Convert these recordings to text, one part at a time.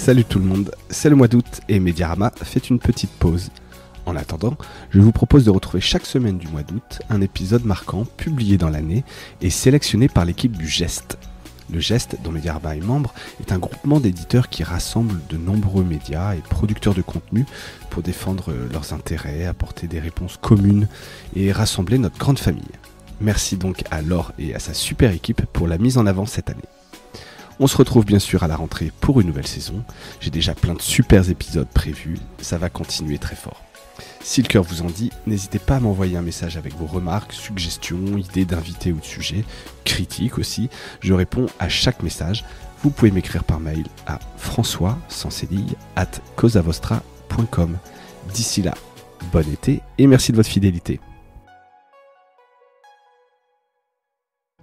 Salut tout le monde, c'est le mois d'août et Mediarama fait une petite pause. En attendant, je vous propose de retrouver chaque semaine du mois d'août un épisode marquant publié dans l'année et sélectionné par l'équipe du Geste. Le Geste, dont Mediarama est membre, est un groupement d'éditeurs qui rassemble de nombreux médias et producteurs de contenu pour défendre leurs intérêts, apporter des réponses communes et rassembler notre grande famille. Merci donc à Laure et à sa super équipe pour la mise en avant cette année. On se retrouve bien sûr à la rentrée pour une nouvelle saison. J'ai déjà plein de super épisodes prévus, ça va continuer très fort. Si le cœur vous en dit, n'hésitez pas à m'envoyer un message avec vos remarques, suggestions, idées d'invités ou de sujets, critiques aussi. Je réponds à chaque message. Vous pouvez m'écrire par mail à françois@cosavostra.com. D'ici là, bon été et merci de votre fidélité.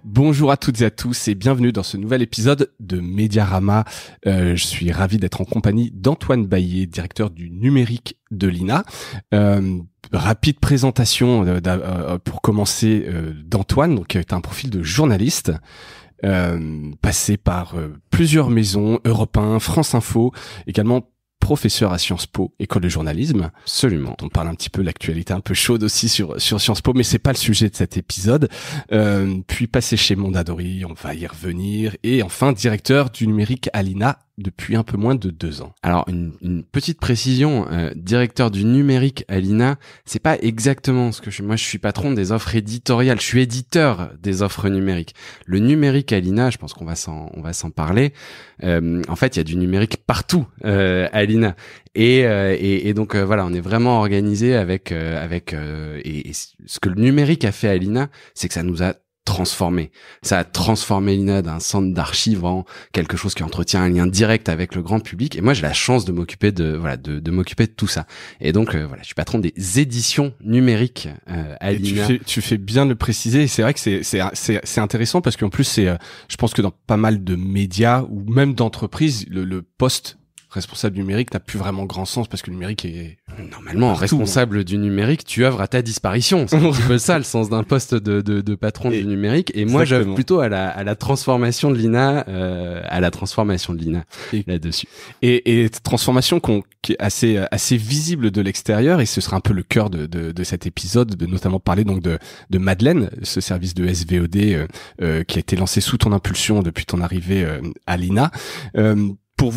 Bonjour à toutes et à tous et bienvenue dans ce nouvel épisode de Mediarama. Je suis ravi d'être en compagnie d'Antoine Baillet, directeur du numérique de l'INA. Rapide présentation pour commencer d'Antoine, donc qui est un profil de journaliste. Passé par plusieurs maisons, Europe 1, France Info, également professeur à Sciences Po, école de journalisme. Absolument. On parle un petit peu de l'actualité un peu chaude aussi sur Sciences Po, mais c'est pas le sujet de cet épisode. Puis passé chez Mondadori, on va y revenir. Et enfin, directeur du numérique à l'INA depuis un peu moins de 2 ans. Alors, une petite précision, directeur du numérique à l'INA, c'est pas exactement ce que je suis. Moi, je suis patron des offres éditoriales. Je suis éditeur des offres numériques. Le numérique à l'INA, je pense qu'on va s'en parler. En fait, il y a du numérique partout à l'INA. Et donc voilà, on est vraiment organisé avec ce que le numérique a fait à l'INA, c'est que ça nous a transformé. Ça a transformé l'INA d'un centre d'archives en quelque chose qui entretient un lien direct avec le grand public. Et moi, j'ai la chance de m'occuper de m'occuper de tout ça. Et donc voilà, je suis patron des éditions numériques à l'INA. Tu fais bien de le préciser. C'est vrai que c'est intéressant parce qu'en plus je pense que dans pas mal de médias ou même d'entreprises, le poste responsable numérique n'a plus vraiment grand sens parce que le numérique est normalement partout, responsable du numérique, tu œuvres à ta disparition. C'est un petit peu ça le sens d'un poste de patron du numérique. Et moi, j'œuvre plutôt à la transformation de l'INA, là-dessus. Et transformation qui est assez visible de l'extérieur, et ce sera un peu le cœur de cet épisode, de notamment parler donc de Madeleine, ce service de SVOD qui a été lancé sous ton impulsion depuis ton arrivée à l'INA. Pour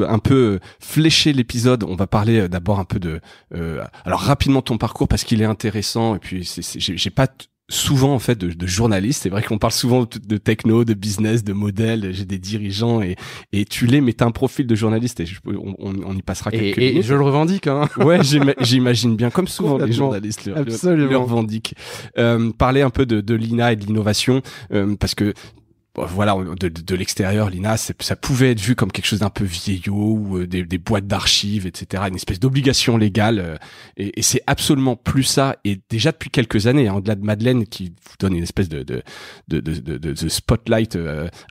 un peu flécher l'épisode, on va parler d'abord un peu alors rapidement ton parcours parce qu'il est intéressant, et puis j'ai pas souvent en fait de journalistes. C'est vrai qu'on parle souvent de techno, de business, de modèles. J'ai des dirigeants et tu l'es, mais t'as un profil de journaliste et on y passera quelques minutes. Et je le revendique, hein. Ouais, j'imagine bien, comme souvent les journalistes le revendiquent. Parler un peu de l'INA et de l'innovation, parce que voilà, de l'extérieur, l'INA, ça pouvait être vu comme quelque chose d'un peu vieillot, ou des boîtes d'archives, etc., une espèce d'obligation légale, et c'est absolument plus ça, et déjà depuis quelques années, hein, au-delà de Madeleine qui vous donne une espèce de spotlight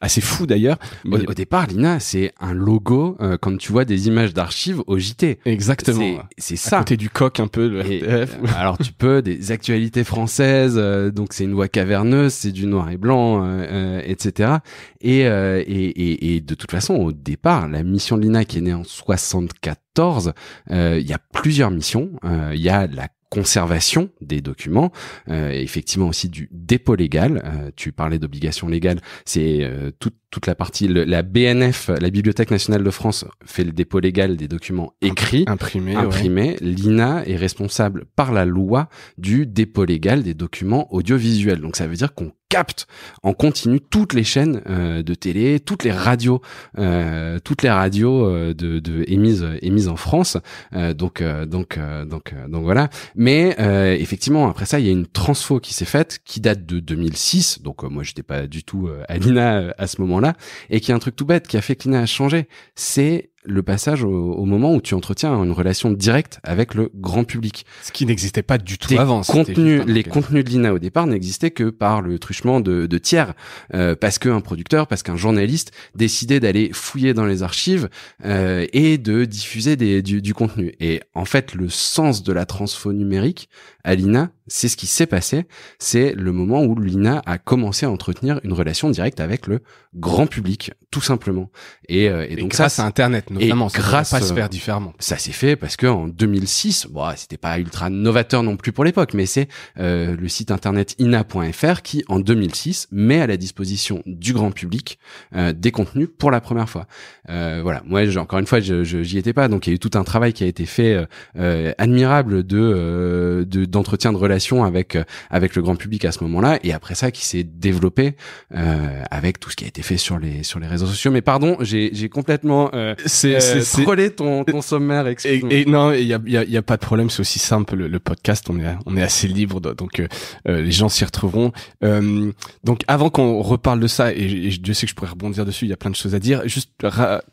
assez fou d'ailleurs. Au départ, l'INA, c'est un logo quand tu vois des images d'archives au JT. Exactement. C'est ça. À côté du coq un peu. Alors tu peux des actualités françaises, donc c'est une voix caverneuse, c'est du noir et blanc, etc. Et de toute façon, au départ, la mission de l'INA qui est née en 74, il y a plusieurs missions. Il y a la conservation des documents, effectivement aussi du dépôt légal. Tu parlais d'obligation légale, c'est toute la partie, la BNF, la Bibliothèque nationale de France, fait le dépôt légal des documents écrits, imprimés. Ouais. L'INA est responsable par la loi du dépôt légal des documents audiovisuels. Donc ça veut dire qu'on capte en continu toutes les chaînes de télé, toutes les radios émises en France. Donc voilà. Mais effectivement, après ça, il y a une transfo qui s'est faite, qui date de 2006. Donc moi, j'étais pas du tout à l'INA à ce moment-là, et qui est un truc tout bête qui a fait que l'INA a changé. C'est le passage au moment où tu entretiens une relation directe avec le grand public. Ce qui n'existait pas du tout avant. Les contenus de l'INA au départ n'existaient que par le truchement de tiers, parce qu'un producteur, parce qu'un journaliste décidait d'aller fouiller dans les archives et de diffuser du contenu. Et en fait, le sens de la transfo numérique à l'INA, c'est ce qui s'est passé. C'est le moment où l'INA a commencé à entretenir une relation directe avec le grand public, tout simplement. Et donc grâce à Internet, notamment, ça ne peut pas se faire différemment. Ça s'est fait parce que en 2006, bon, c'était pas ultra novateur non plus pour l'époque, mais c'est le site internet ina.fr qui, en 2006, met à la disposition du grand public des contenus pour la première fois. Voilà, moi, encore une fois, j'y étais pas, donc il y a eu tout un travail qui a été fait admirable d'entretien de relations avec le grand public à ce moment-là, et après ça, qui s'est développé avec tout ce qui a été fait sur les réseaux sociaux. Mais pardon, j'ai complètement trollé ton sommaire. Et non, il y a pas de problème, c'est aussi simple. Le podcast, on est assez libre, donc les gens s'y retrouveront. Donc avant qu'on reparle de ça, et je sais que je pourrais rebondir dessus, il y a plein de choses à dire. Juste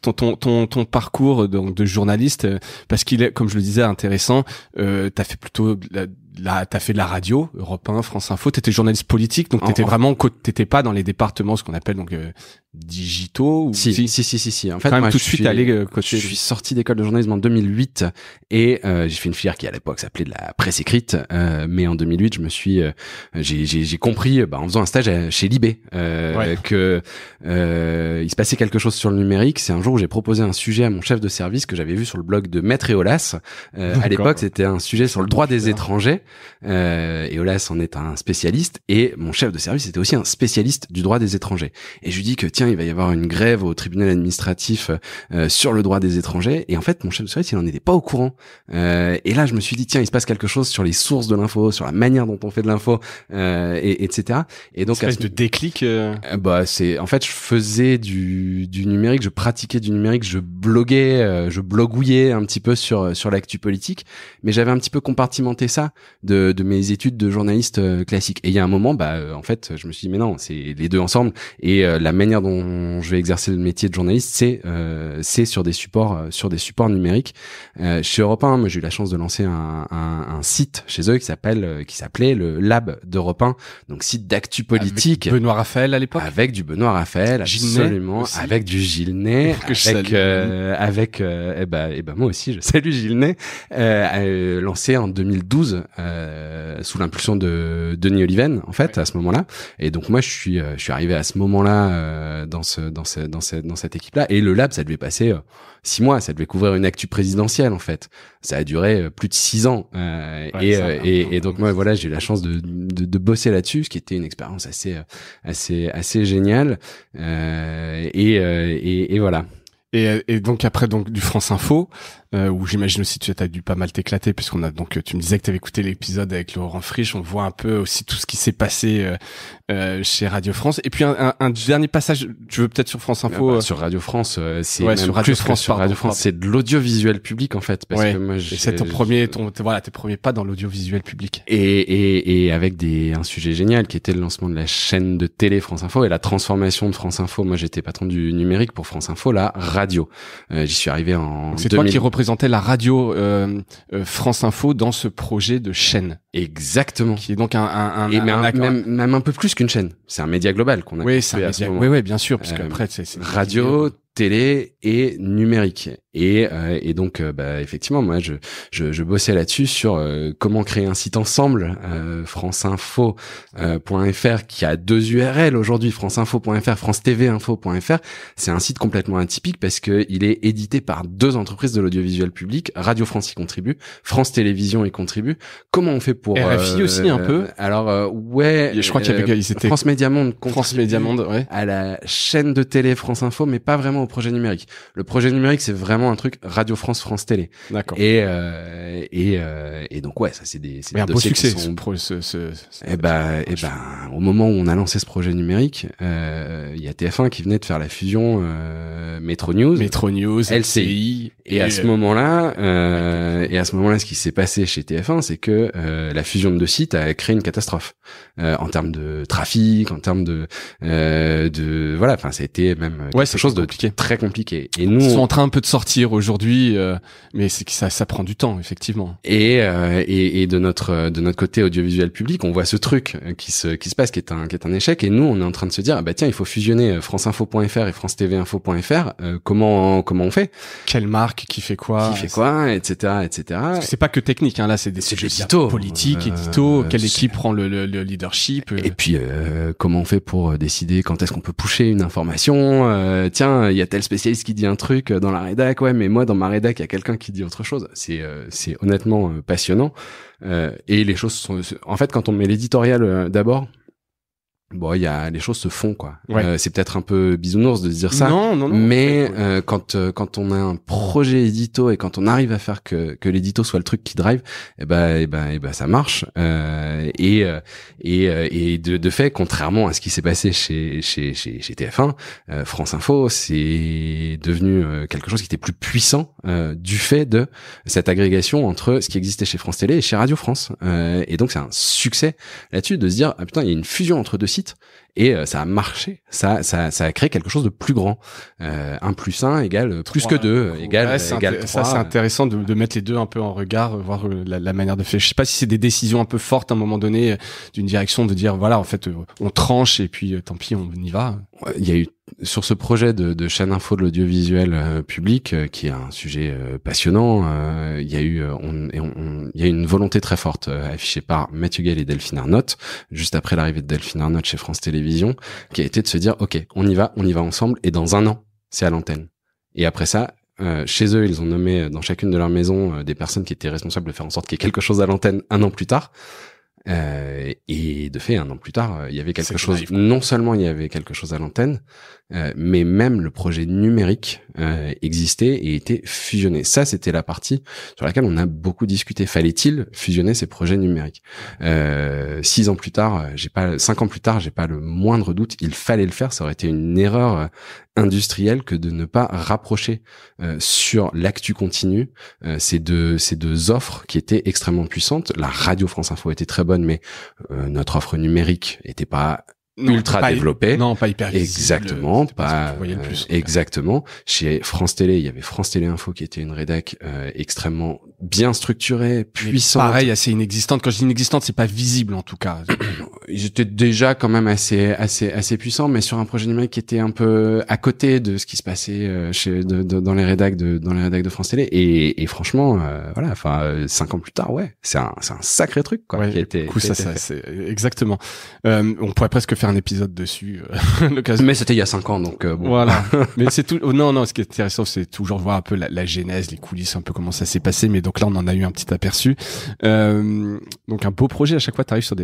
ton parcours donc de journaliste, parce qu'il est, comme je le disais, intéressant. T'as fait plutôt t'as fait de la radio, Europe 1, France Info, t'étais journaliste politique, donc t'étais pas dans les départements, ce qu'on appelle donc digitaux ou... Si. En fait, quand même moi, tout de suite allé côté... Je suis sorti d'école de journalisme en 2008 et j'ai fait une filière qui à l'époque s'appelait de la presse écrite, mais en 2008, j'ai compris en faisant un stage chez Libé que il se passait quelque chose sur le numérique. C'est un jour où j'ai proposé un sujet à mon chef de service que j'avais vu sur le blog de Maître Eolas. À l'époque, c'était un sujet sur le droit des étrangers. Eolas en est un spécialiste et mon chef de service était aussi un spécialiste du droit des étrangers. Et je lui dis que tiens, il va y avoir une grève au tribunal administratif sur le droit des étrangers. Et en fait, mon chef de service, il en était pas au courant. Et là, je me suis dit tiens, il se passe quelque chose sur les sources de l'info, sur la manière dont on fait de l'info, etc. Et donc, espèce de déclic. C'est en fait, je faisais du numérique, je pratiquais du numérique, je bloguais, je blogouillais un petit peu sur l'actu politique, mais j'avais un petit peu compartimenté ça de mes études de journaliste classique. Et il y a un moment, en fait, je me suis dit mais non, c'est les deux ensemble. Et la manière dont je vais exercer le métier de journaliste, c'est sur des supports numériques. Chez Europe 1, moi, j'ai eu la chance de lancer un site chez eux qui s'appelait le Lab d'Europe 1, donc site d'actu politique. Avec Benoît Raphaël à l'époque. Avec du Benoît Raphaël, absolument, avec du Gilles Ney, avec moi aussi, je salue Gilles Ney, lancé en 2012 sous l'impulsion de Denis Oliven en fait à ce moment-là. Et donc moi je suis arrivé à ce moment-là dans cette équipe-là, et le Lab ça devait passer 6 mois, ça devait couvrir une actu présidentielle en fait. Ça a duré plus de 6 ans et donc moi voilà, j'ai eu la chance de bosser là-dessus, ce qui était une expérience assez géniale et voilà. Et donc après du France Info, où j'imagine aussi tu as dû pas mal t'éclater, puisqu'on a donc tu me disais que tu avais écouté l'épisode avec Laurent Frisch, on voit un peu aussi tout ce qui s'est passé chez Radio France. Et puis un dernier passage, tu veux peut-être sur France Info sur Radio France, c'est même sur Radio France, sur Radio France, c'est de l'audiovisuel public en fait, parce que moi c'est tes premiers pas dans l'audiovisuel public. Et avec un sujet génial qui était le lancement de la chaîne de télé France Info et la transformation de France Info. Moi j'étais patron du numérique pour France Info, la radio. J'y suis arrivé en 2000. C'est toi qui représentait la radio France Info dans ce projet de chaîne. Exactement. Qui est donc même un peu plus qu'une chaîne. C'est un média global qu'on a construit à ce moment. Oui, bien sûr, parce qu'après c'est radio, télé et numérique. Et donc effectivement moi je bossais là-dessus sur comment créer un site ensemble, franceinfo.fr qui a 2 URL aujourd'hui, franceinfo.fr, francetveinfo.fr. C'est un site complètement atypique parce que il est édité par 2 entreprises de l'audiovisuel public. Radio France y contribue, France Télévisions y contribue. Comment on fait pour RFI aussi un peu. Alors je crois qu'il y avait France Média Monde à la chaîne de télé France Info, mais pas vraiment au projet numérique. Le projet numérique c'est vraiment un truc Radio France, France Télé. D'accord. Et donc ouais, ça c'est un beau succès. Au moment où on a lancé ce projet numérique, il y a TF1 qui venait de faire la fusion Métro News, LCI. Et à ce moment-là, ce qui s'est passé chez TF1, c'est que la fusion de 2 sites a créé une catastrophe en termes de trafic, en termes de voilà. Enfin, ça a été même quelque chose de très compliqué. Et nous, ils sont en train un peu de sortir sortir aujourd'hui, mais c'est que ça prend du temps, effectivement. Et de notre côté audiovisuel public, on voit ce truc qui se passe, qui est un échec, et nous on est en train de se dire bah tiens, il faut fusionner franceinfo.fr et francetvinfo.fr, comment on fait, quelle marque qui fait quoi, etc. Parce que c'est pas que technique, hein, là c'est des sujets politiques, édito, quelle équipe prend le leadership, et puis comment on fait pour décider quand est-ce qu'on peut pusher une information, tiens, il y a tel spécialiste qui dit un truc dans la rédac, ouais, mais moi dans ma rédac il y a quelqu'un qui dit autre chose. C'est honnêtement passionnant, et les choses sont, en fait, quand on met l'éditorial d'abord, bon, les choses se font, quoi. Ouais. C'est peut-être un peu bisounours de se dire ça. Non. Mais quand on a un projet édito et quand on arrive à faire que l'édito soit le truc qui drive, et ben ça marche. Et de fait, contrairement à ce qui s'est passé chez TF1, France Info, c'est devenu quelque chose qui était plus puissant du fait de cette agrégation entre ce qui existait chez France Télé et chez Radio France. Et donc c'est un succès là-dessus de se dire ah putain, il y a une fusion entre deux sites. Et ça a marché, ça a créé quelque chose de plus grand. 1 + 1 égale plus que 2 égale 3. Ça c'est intéressant de mettre les deux un peu en regard, voir la manière de faire. Je sais pas si c'est des décisions un peu fortes à un moment donné d'une direction de dire voilà, en fait on tranche et puis tant pis, on y va. Il y a eu sur ce projet de chaîne info de l'audiovisuel public, qui est un sujet passionnant, il y a eu une volonté très forte affichée par Mathieu Gaël et Delphine Arnott juste après l'arrivée de Delphine Arnott chez France Télévisions, qui a été de se dire ok, on y va ensemble, et dans 1 an c'est à l'antenne. Et après ça, chez eux, ils ont nommé dans chacune de leurs maisons des personnes qui étaient responsables de faire en sorte qu'il y ait quelque chose à l'antenne 1 an plus tard. Et de fait, 1 an plus tard, il y avait quelque chose. Non seulement il y avait quelque chose à l'antenne, mais même le projet numérique existait et était fusionné. Ça, c'était la partie sur laquelle on a beaucoup discuté. Fallait-il fusionner ces projets numériques? 6 ans plus tard, 5 ans plus tard, j'ai pas le moindre doute. Il fallait le faire. Ça aurait été une erreur industrielle que de ne pas rapprocher sur l'actu continu ces deux offres qui étaient extrêmement puissantes. La radio France Info était très bonne, mais notre offre numérique était pas ultra développée. Non, pas hyper visible. Exactement, pas plus, exactement. Chez France Télé, il y avait France Télé Info qui était une rédac extrêmement bien structurée, puissante. Pareil, assez inexistante. Quand je dis inexistante, c'est pas visible en tout cas. Ils étaient déjà quand même assez puissants, mais sur un projet numérique qui était un peu à côté de ce qui se passait dans les rédacs de France Télé. Et franchement, voilà, enfin 5 ans plus tard, ouais, c'est un sacré truc, quoi. Ouais, qui a été, du coup, ça c'est exactement. On pourrait presque faire un épisode dessus. Mais c'était il y a 5 ans, donc bon. Voilà. Mais c'est tout. Non. Ce qui est intéressant, c'est toujours voir un peu la genèse, les coulisses, un peu comment ça s'est passé. Mais donc là, on en a eu un petit aperçu. Donc un beau projet. À chaque fois, t'arrives sur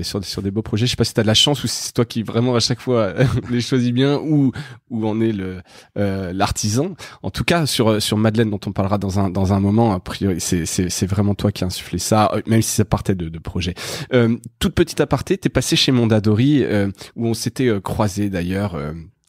des beaux projets. Je sais pas si t'as de la chance ou si c'est toi qui vraiment à chaque fois les choisis bien ou en est l'artisan. En tout cas, sur Madeleine, dont on parlera dans un moment. A priori, c'est vraiment toi qui as insufflé ça, même si ça partait de projet. Toute petite aparté, t'es passé chez Mondadori, où on s'était croisés d'ailleurs.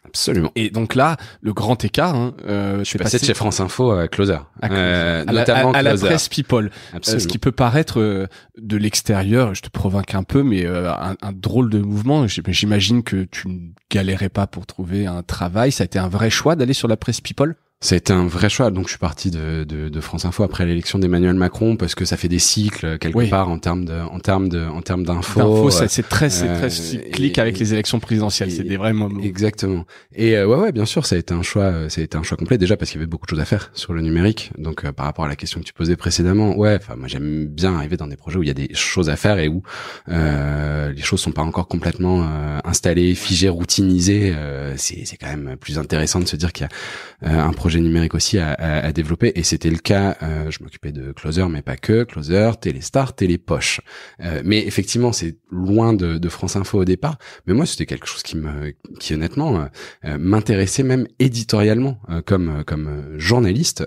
Absolument. Et donc là, le grand écart. Je suis passé de chez France Info à Closer, notamment à la Closer. presse People. Ce qui peut paraître de l'extérieur, je te provoque un peu, mais un drôle de mouvement. J'imagine que tu ne galérais pas pour trouver un travail. Ça a été un vrai choix d'aller sur la presse People. Ça a été un vrai choix. Donc, je suis parti de France Info après l'élection d'Emmanuel Macron parce que ça fait des cycles quelque part en termes d'infos. C'est très cyclique avec les élections présidentielles. C'est des vrais moments. Exactement. Et ouais, bien sûr, ça a été un choix complet déjà parce qu'il y avait beaucoup de choses à faire sur le numérique. Donc, par rapport à la question que tu posais précédemment, ouais, enfin, moi, j'aime bien arriver dans des projets où il y a des choses à faire et où les choses sont pas encore complètement installées, figées, routinisées. C'est quand même plus intéressant de se dire qu'il y a un projet numérique aussi à développer, et c'était le cas. Je m'occupais de Closer, mais pas que Closer, Téléstar, Télépoche. Mais effectivement, c'est loin de France Info au départ. Mais moi, c'était quelque chose qui honnêtement m'intéressait même éditorialement, comme journaliste.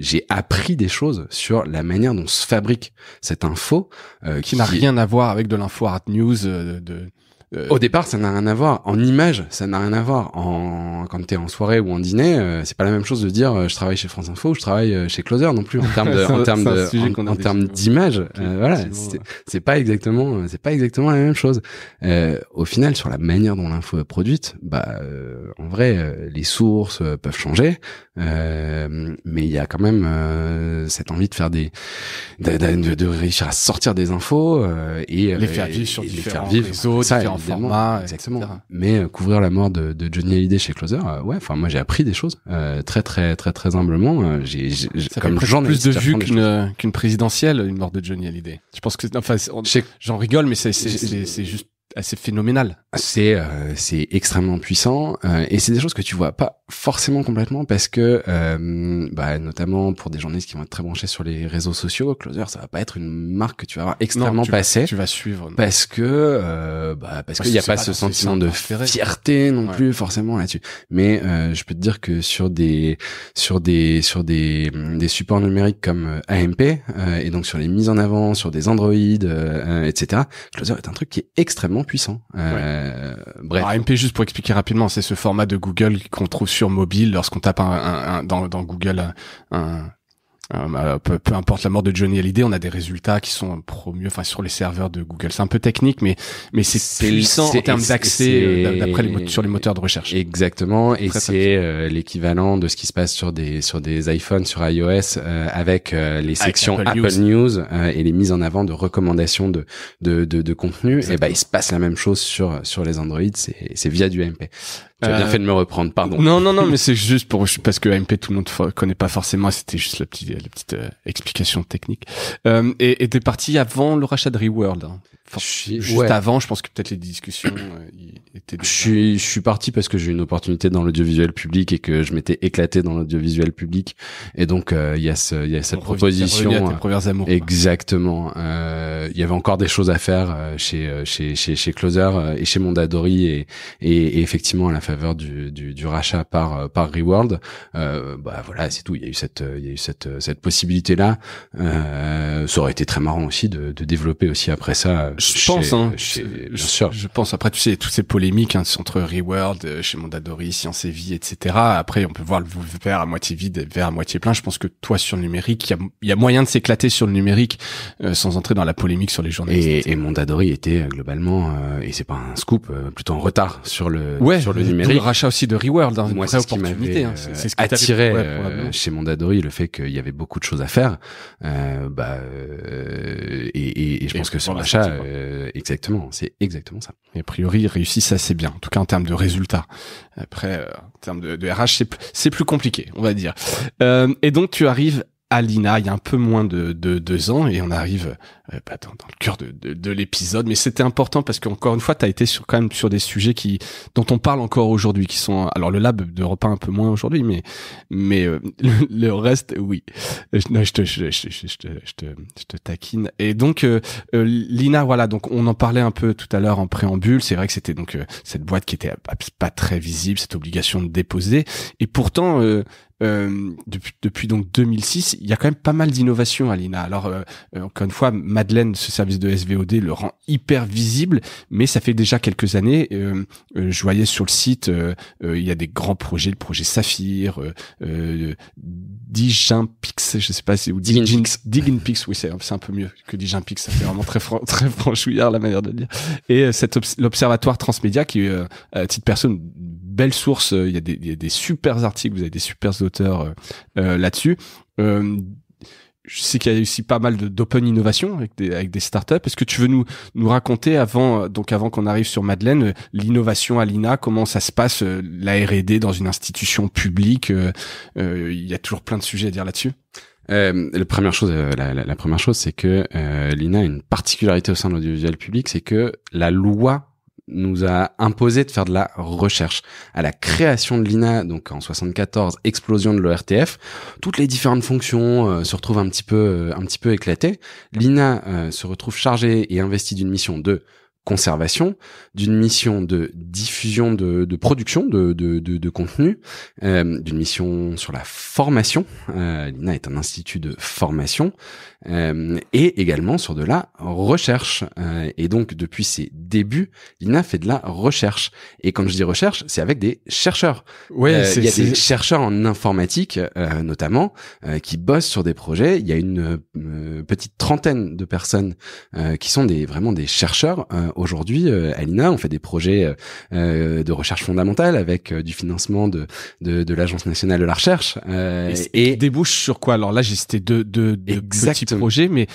J'ai appris des choses sur la manière dont se fabrique cette info, qui n'a rien à voir avec de l'info hard news Au départ, ça n'a rien à voir. En image, ça n'a rien à voir. Quand t'es en soirée ou en dîner, c'est pas la même chose de dire je travaille chez France Info ou je travaille chez Closer non plus en termes d'image. Voilà, c'est pas exactement la même chose. Au final, sur la manière dont l'info est produite, en vrai, les sources peuvent changer, mais il y a quand même cette envie de faire de réussir à sortir des infos et les faire vivre sur différents réseaux, différents formats, exactement. etc. Mais couvrir la mort de Johnny Hallyday chez Closer, moi j'ai appris des choses très très très très humblement. J'ai ça comme fait journaliste plus de vues qu'une présidentielle, une mort de Johnny Hallyday. Je pense que j'en rigole, mais c'est juste assez phénoménal. C'est extrêmement puissant et c'est des choses que tu vois pas forcément complètement parce que notamment pour des journalistes qui vont être très branchés sur les réseaux sociaux, Closer ça va pas être une marque que tu vas avoir extrêmement passée. Tu vas suivre parce que qu'il y a pas ce sentiment de fierté non plus forcément là-dessus. Mais je peux te dire que sur des supports numériques comme AMP et donc sur les mises en avant sur des Android etc. Closer est un truc qui est extrêmement puissant. Bref. Alors, AMP, juste pour expliquer rapidement, c'est ce format de Google qu'on trouve sur mobile lorsqu'on tape dans Google peu importe la mort de Johnny Hallyday, on a des résultats qui sont promus, sur les serveurs de Google. C'est un peu technique, mais c'est puissant en termes d'accès d'après sur les moteurs de recherche. Exactement, et c'est l'équivalent de ce qui se passe sur des iPhones, sur iOS, avec les sections Apple News et les mises en avant de recommandations de contenu. Exactement. Et il se passe la même chose sur les Android. C'est via du AMP. Tu as bien fait de me reprendre, pardon. Non, mais c'est juste parce que AMP tout le monde connaît pas forcément. C'était juste la petite explication technique. Et t'es parti avant le rachat de Reworld. Hein. Avant, je pense que peut-être les discussions étaient. Je suis parti parce que j'ai eu une opportunité dans l'audiovisuel public et que je m'étais éclaté dans l'audiovisuel public. Et donc il y a cette proposition. À tes premières amours. Exactement. Il y avait encore des choses à faire chez Closer et chez Mondadori et effectivement à la faveur du rachat par Reworld. Voilà, c'est tout. Il y a eu cette possibilité là. Ça aurait été très marrant aussi de développer aussi après ça. Bien sûr. Je pense. Après, tu sais, toutes ces polémiques entre Reworld, chez Mondadori, Science et Vie, etc. Après, on peut voir le verre à moitié vide, le verre à moitié plein. Je pense que toi, sur le numérique, il y a moyen de s'éclater sur le numérique sans entrer dans la polémique sur les journalistes. Et Mondadori était globalement, et c'est pas un scoop, plutôt en retard sur le numérique. Le rachat aussi de Reworld, hein, moi, c'est ce qui m'avait attiré chez Mondadori, le fait qu'il y avait beaucoup de choses à faire. Et je pense que ce rachat, c'est exactement ça. Et a priori, ils réussissent assez bien, en tout cas en termes de résultats. Après, en termes de RH, c'est plus compliqué, on va dire. Et donc, tu arrives à l'INA il y a un peu moins de 2 ans et on arrive dans le cœur de l'épisode, mais c'était important parce qu'encore une fois tu as été quand même sur des sujets dont on parle encore aujourd'hui, qui sont alors le lab de repas un peu moins aujourd'hui, mais le reste oui. Je te taquine. Et donc l'INA, voilà, donc on en parlait un peu tout à l'heure en préambule, c'est vrai que c'était donc cette boîte qui était pas très visible, cette obligation de déposer, et pourtant depuis donc 2006, il y a quand même pas mal d'innovations à l'INA. Alors encore une fois, Madeleine, ce service de SVOD le rend hyper visible, mais ça fait déjà quelques années. Je voyais sur le site, il y a des grands projets, le projet Saphir, Digimpix, je sais pas si ou Diginpix, oui, c'est un peu mieux que Digimpix, ça fait vraiment très franchouillard la manière de le dire. Et l'observatoire transmédia qui à titre personnel, belle source, il y a des super articles, vous avez des super auteurs là-dessus. Je sais qu'il y a aussi pas mal d'open innovation avec des startups. Est-ce que tu veux nous raconter avant qu'on arrive sur Madeleine, l'innovation à l'INA, comment ça se passe, la R&D dans une institution publique, il y a toujours plein de sujets à dire là-dessus. La première chose, c'est que l'INA a une particularité au sein de l'audiovisuel public, c'est que la loi nous a imposé de faire de la recherche. À la création de l'INA, donc en 74, explosion de l'ORTF, toutes les différentes fonctions se retrouvent un petit peu éclatées. L'INA se retrouve chargée et investie d'une mission de conservation, d'une mission de diffusion, de production de contenu, d'une mission sur la formation. L'INA est un institut de formation, et également sur de la recherche. Et donc, depuis ses débuts, l'INA fait de la recherche. Et quand je dis recherche, c'est avec des chercheurs. Ouais, il y a des chercheurs en informatique, notamment, qui bossent sur des projets. Il y a une petite trentaine de personnes qui sont vraiment des chercheurs. Aujourd'hui, à l'INA, on fait des projets de recherche fondamentale avec du financement de l'Agence nationale de la recherche. Et débouche sur quoi? Alors là, j'ai cité deux petits projets, mais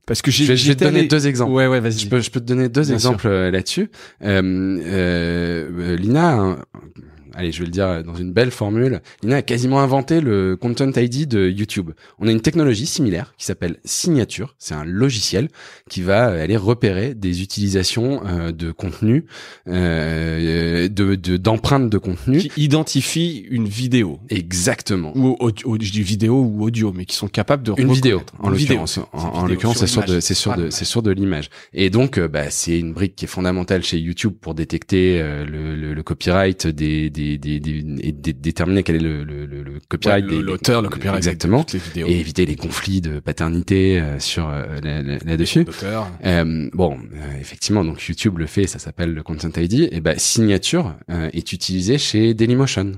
parce que je vais te donner deux exemples. Ouais, vas-y. Je peux te donner deux exemples là-dessus. L'INA, allez, je vais le dire dans une belle formule, l'INA a quasiment inventé le Content ID de YouTube. On a une technologie similaire qui s'appelle Signature. C'est un logiciel qui va aller repérer des utilisations de contenu, d'empreintes de contenu. Qui identifie une vidéo. Exactement. Ou je dis vidéo ou audio, mais qui sont capables de une vidéo. En l'occurrence, c'est sur de l'image. Et donc, c'est une brique qui est fondamentale chez YouTube pour détecter le copyright et déterminer quel est le copyright, l'auteur, le copyright, exactement, de toutes les vidéos. Et éviter les conflits de paternité sur là-dessus. Effectivement, donc YouTube le fait, ça s'appelle le Content ID. Et Signature est utilisé chez Dailymotion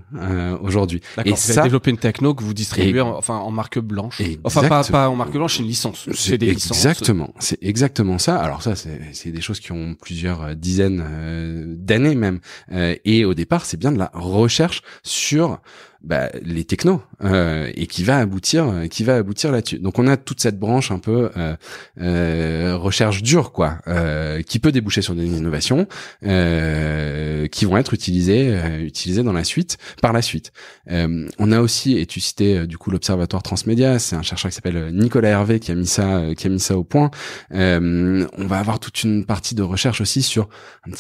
aujourd'hui. D'accord, vous avez développé une techno que vous distribuez en marque blanche. Enfin, pas en marque blanche, c'est une licence. C'est des licences. Exactement, c'est exactement ça. Alors ça, c'est des choses qui ont plusieurs dizaines d'années même. Et au départ, c'est bien de la recherche sur les technos et qui va aboutir là-dessus. Donc on a toute cette branche un peu recherche dure quoi, qui peut déboucher sur des innovations qui vont être utilisées par la suite. On a aussi, et tu citais du coup l'Observatoire Transmédia, c'est un chercheur qui s'appelle Nicolas Hervé qui a mis ça au point. On va avoir toute une partie de recherche aussi sur un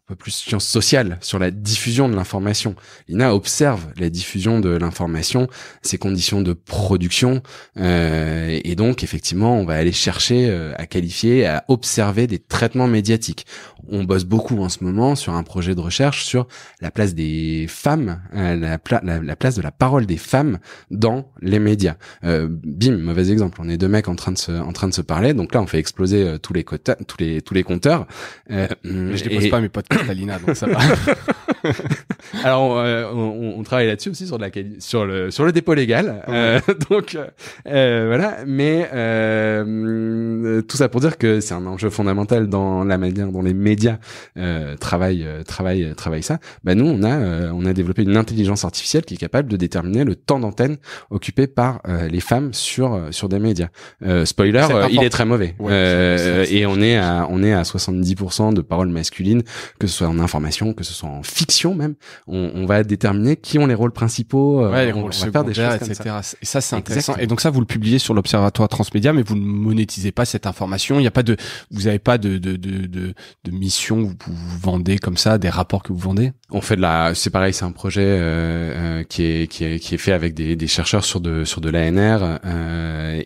peu plus sciences sociales, sur la diffusion de l'information. L'INA observe la diffusion de l'information, ses conditions de production, et donc effectivement on va aller chercher à qualifier, à observer des traitements médiatiques. On bosse beaucoup en ce moment sur un projet de recherche sur la place des femmes, la place de la parole des femmes dans les médias. Mauvais exemple, on est deux mecs en train de se parler, donc là on fait exploser tous les compteurs. Je dépose pas mes podcasts à l'INA, donc ça va. Alors on travaille là-dessus aussi sur le dépôt légal. Donc voilà, mais tout ça pour dire que c'est un enjeu fondamental dans la manière dont les médias travaillent ça. Nous on a développé une intelligence artificielle qui est capable de déterminer le temps d'antenne occupé par les femmes sur des médias. Spoiler, il est très mauvais. Et on est à 70% de paroles masculines, que ce soit en information, que ce soit en fiction même. On va déterminer qui ont les rôles principaux, les rôles secondaires, des choses etc. Comme ça. Et ça, c'est intéressant. Exactement. Et donc ça, vous le publiez sur l'Observatoire Transmédia, mais vous ne monétisez pas cette information. Vous n'avez pas de mission où vous vendez comme ça, des rapports que vous vendez. On fait c'est pareil, c'est un projet qui est fait avec des chercheurs sur de l'ANR,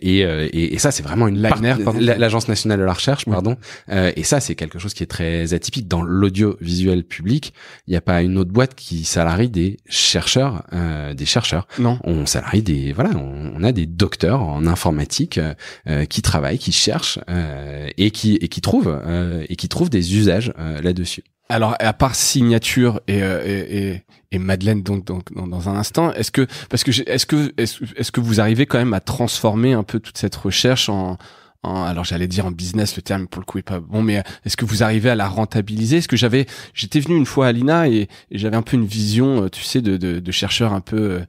et ça c'est vraiment l'Agence nationale de la recherche, pardon. Et ça c'est quelque chose qui est très atypique dans l'audiovisuel public. Il n'y a pas une autre boîte qui salarie des chercheurs. Non. On salarie on a des docteurs en informatique qui travaillent, qui cherchent et qui trouvent des usages là-dessus. Alors, à part Signature et Madeleine, donc dans un instant, est-ce que vous arrivez quand même à transformer un peu toute cette recherche alors j'allais dire en business, le terme pour le coup est pas bon, mais est-ce que vous arrivez à la rentabiliser? Est-ce que j'étais venu une fois à l'INA et j'avais un peu une vision, tu sais, de chercheurs un peu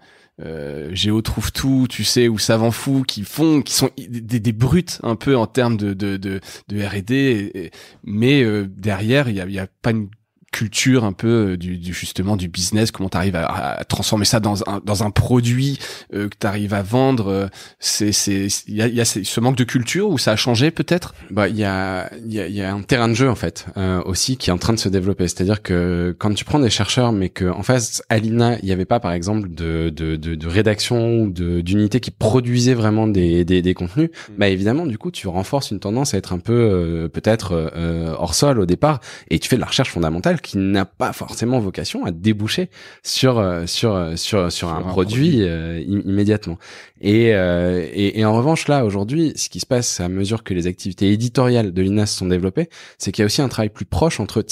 Géo trouve tout, tu sais, ou savants fous qui sont des brutes un peu en termes de R&D, mais derrière il y a pas une culture un peu justement du business, comment t'arrives à transformer ça dans un produit que t'arrives à vendre. Il y a ce manque de culture où ça a changé peut-être. Il y a un terrain de jeu en fait aussi qui est en train de se développer. C'est-à-dire que quand tu prends des chercheurs, mais que en face à l'INA il y avait pas par exemple de rédaction ou d'unité qui produisait vraiment des contenus, évidemment du coup tu renforces une tendance à être un peu peut-être hors sol au départ, et tu fais de la recherche fondamentale qui n'a pas forcément vocation à déboucher sur un produit immédiatement. Et en revanche là aujourd'hui, ce qui se passe à mesure que les activités éditoriales de l'INA se sont développées, c'est qu'il y a aussi un travail plus proche entre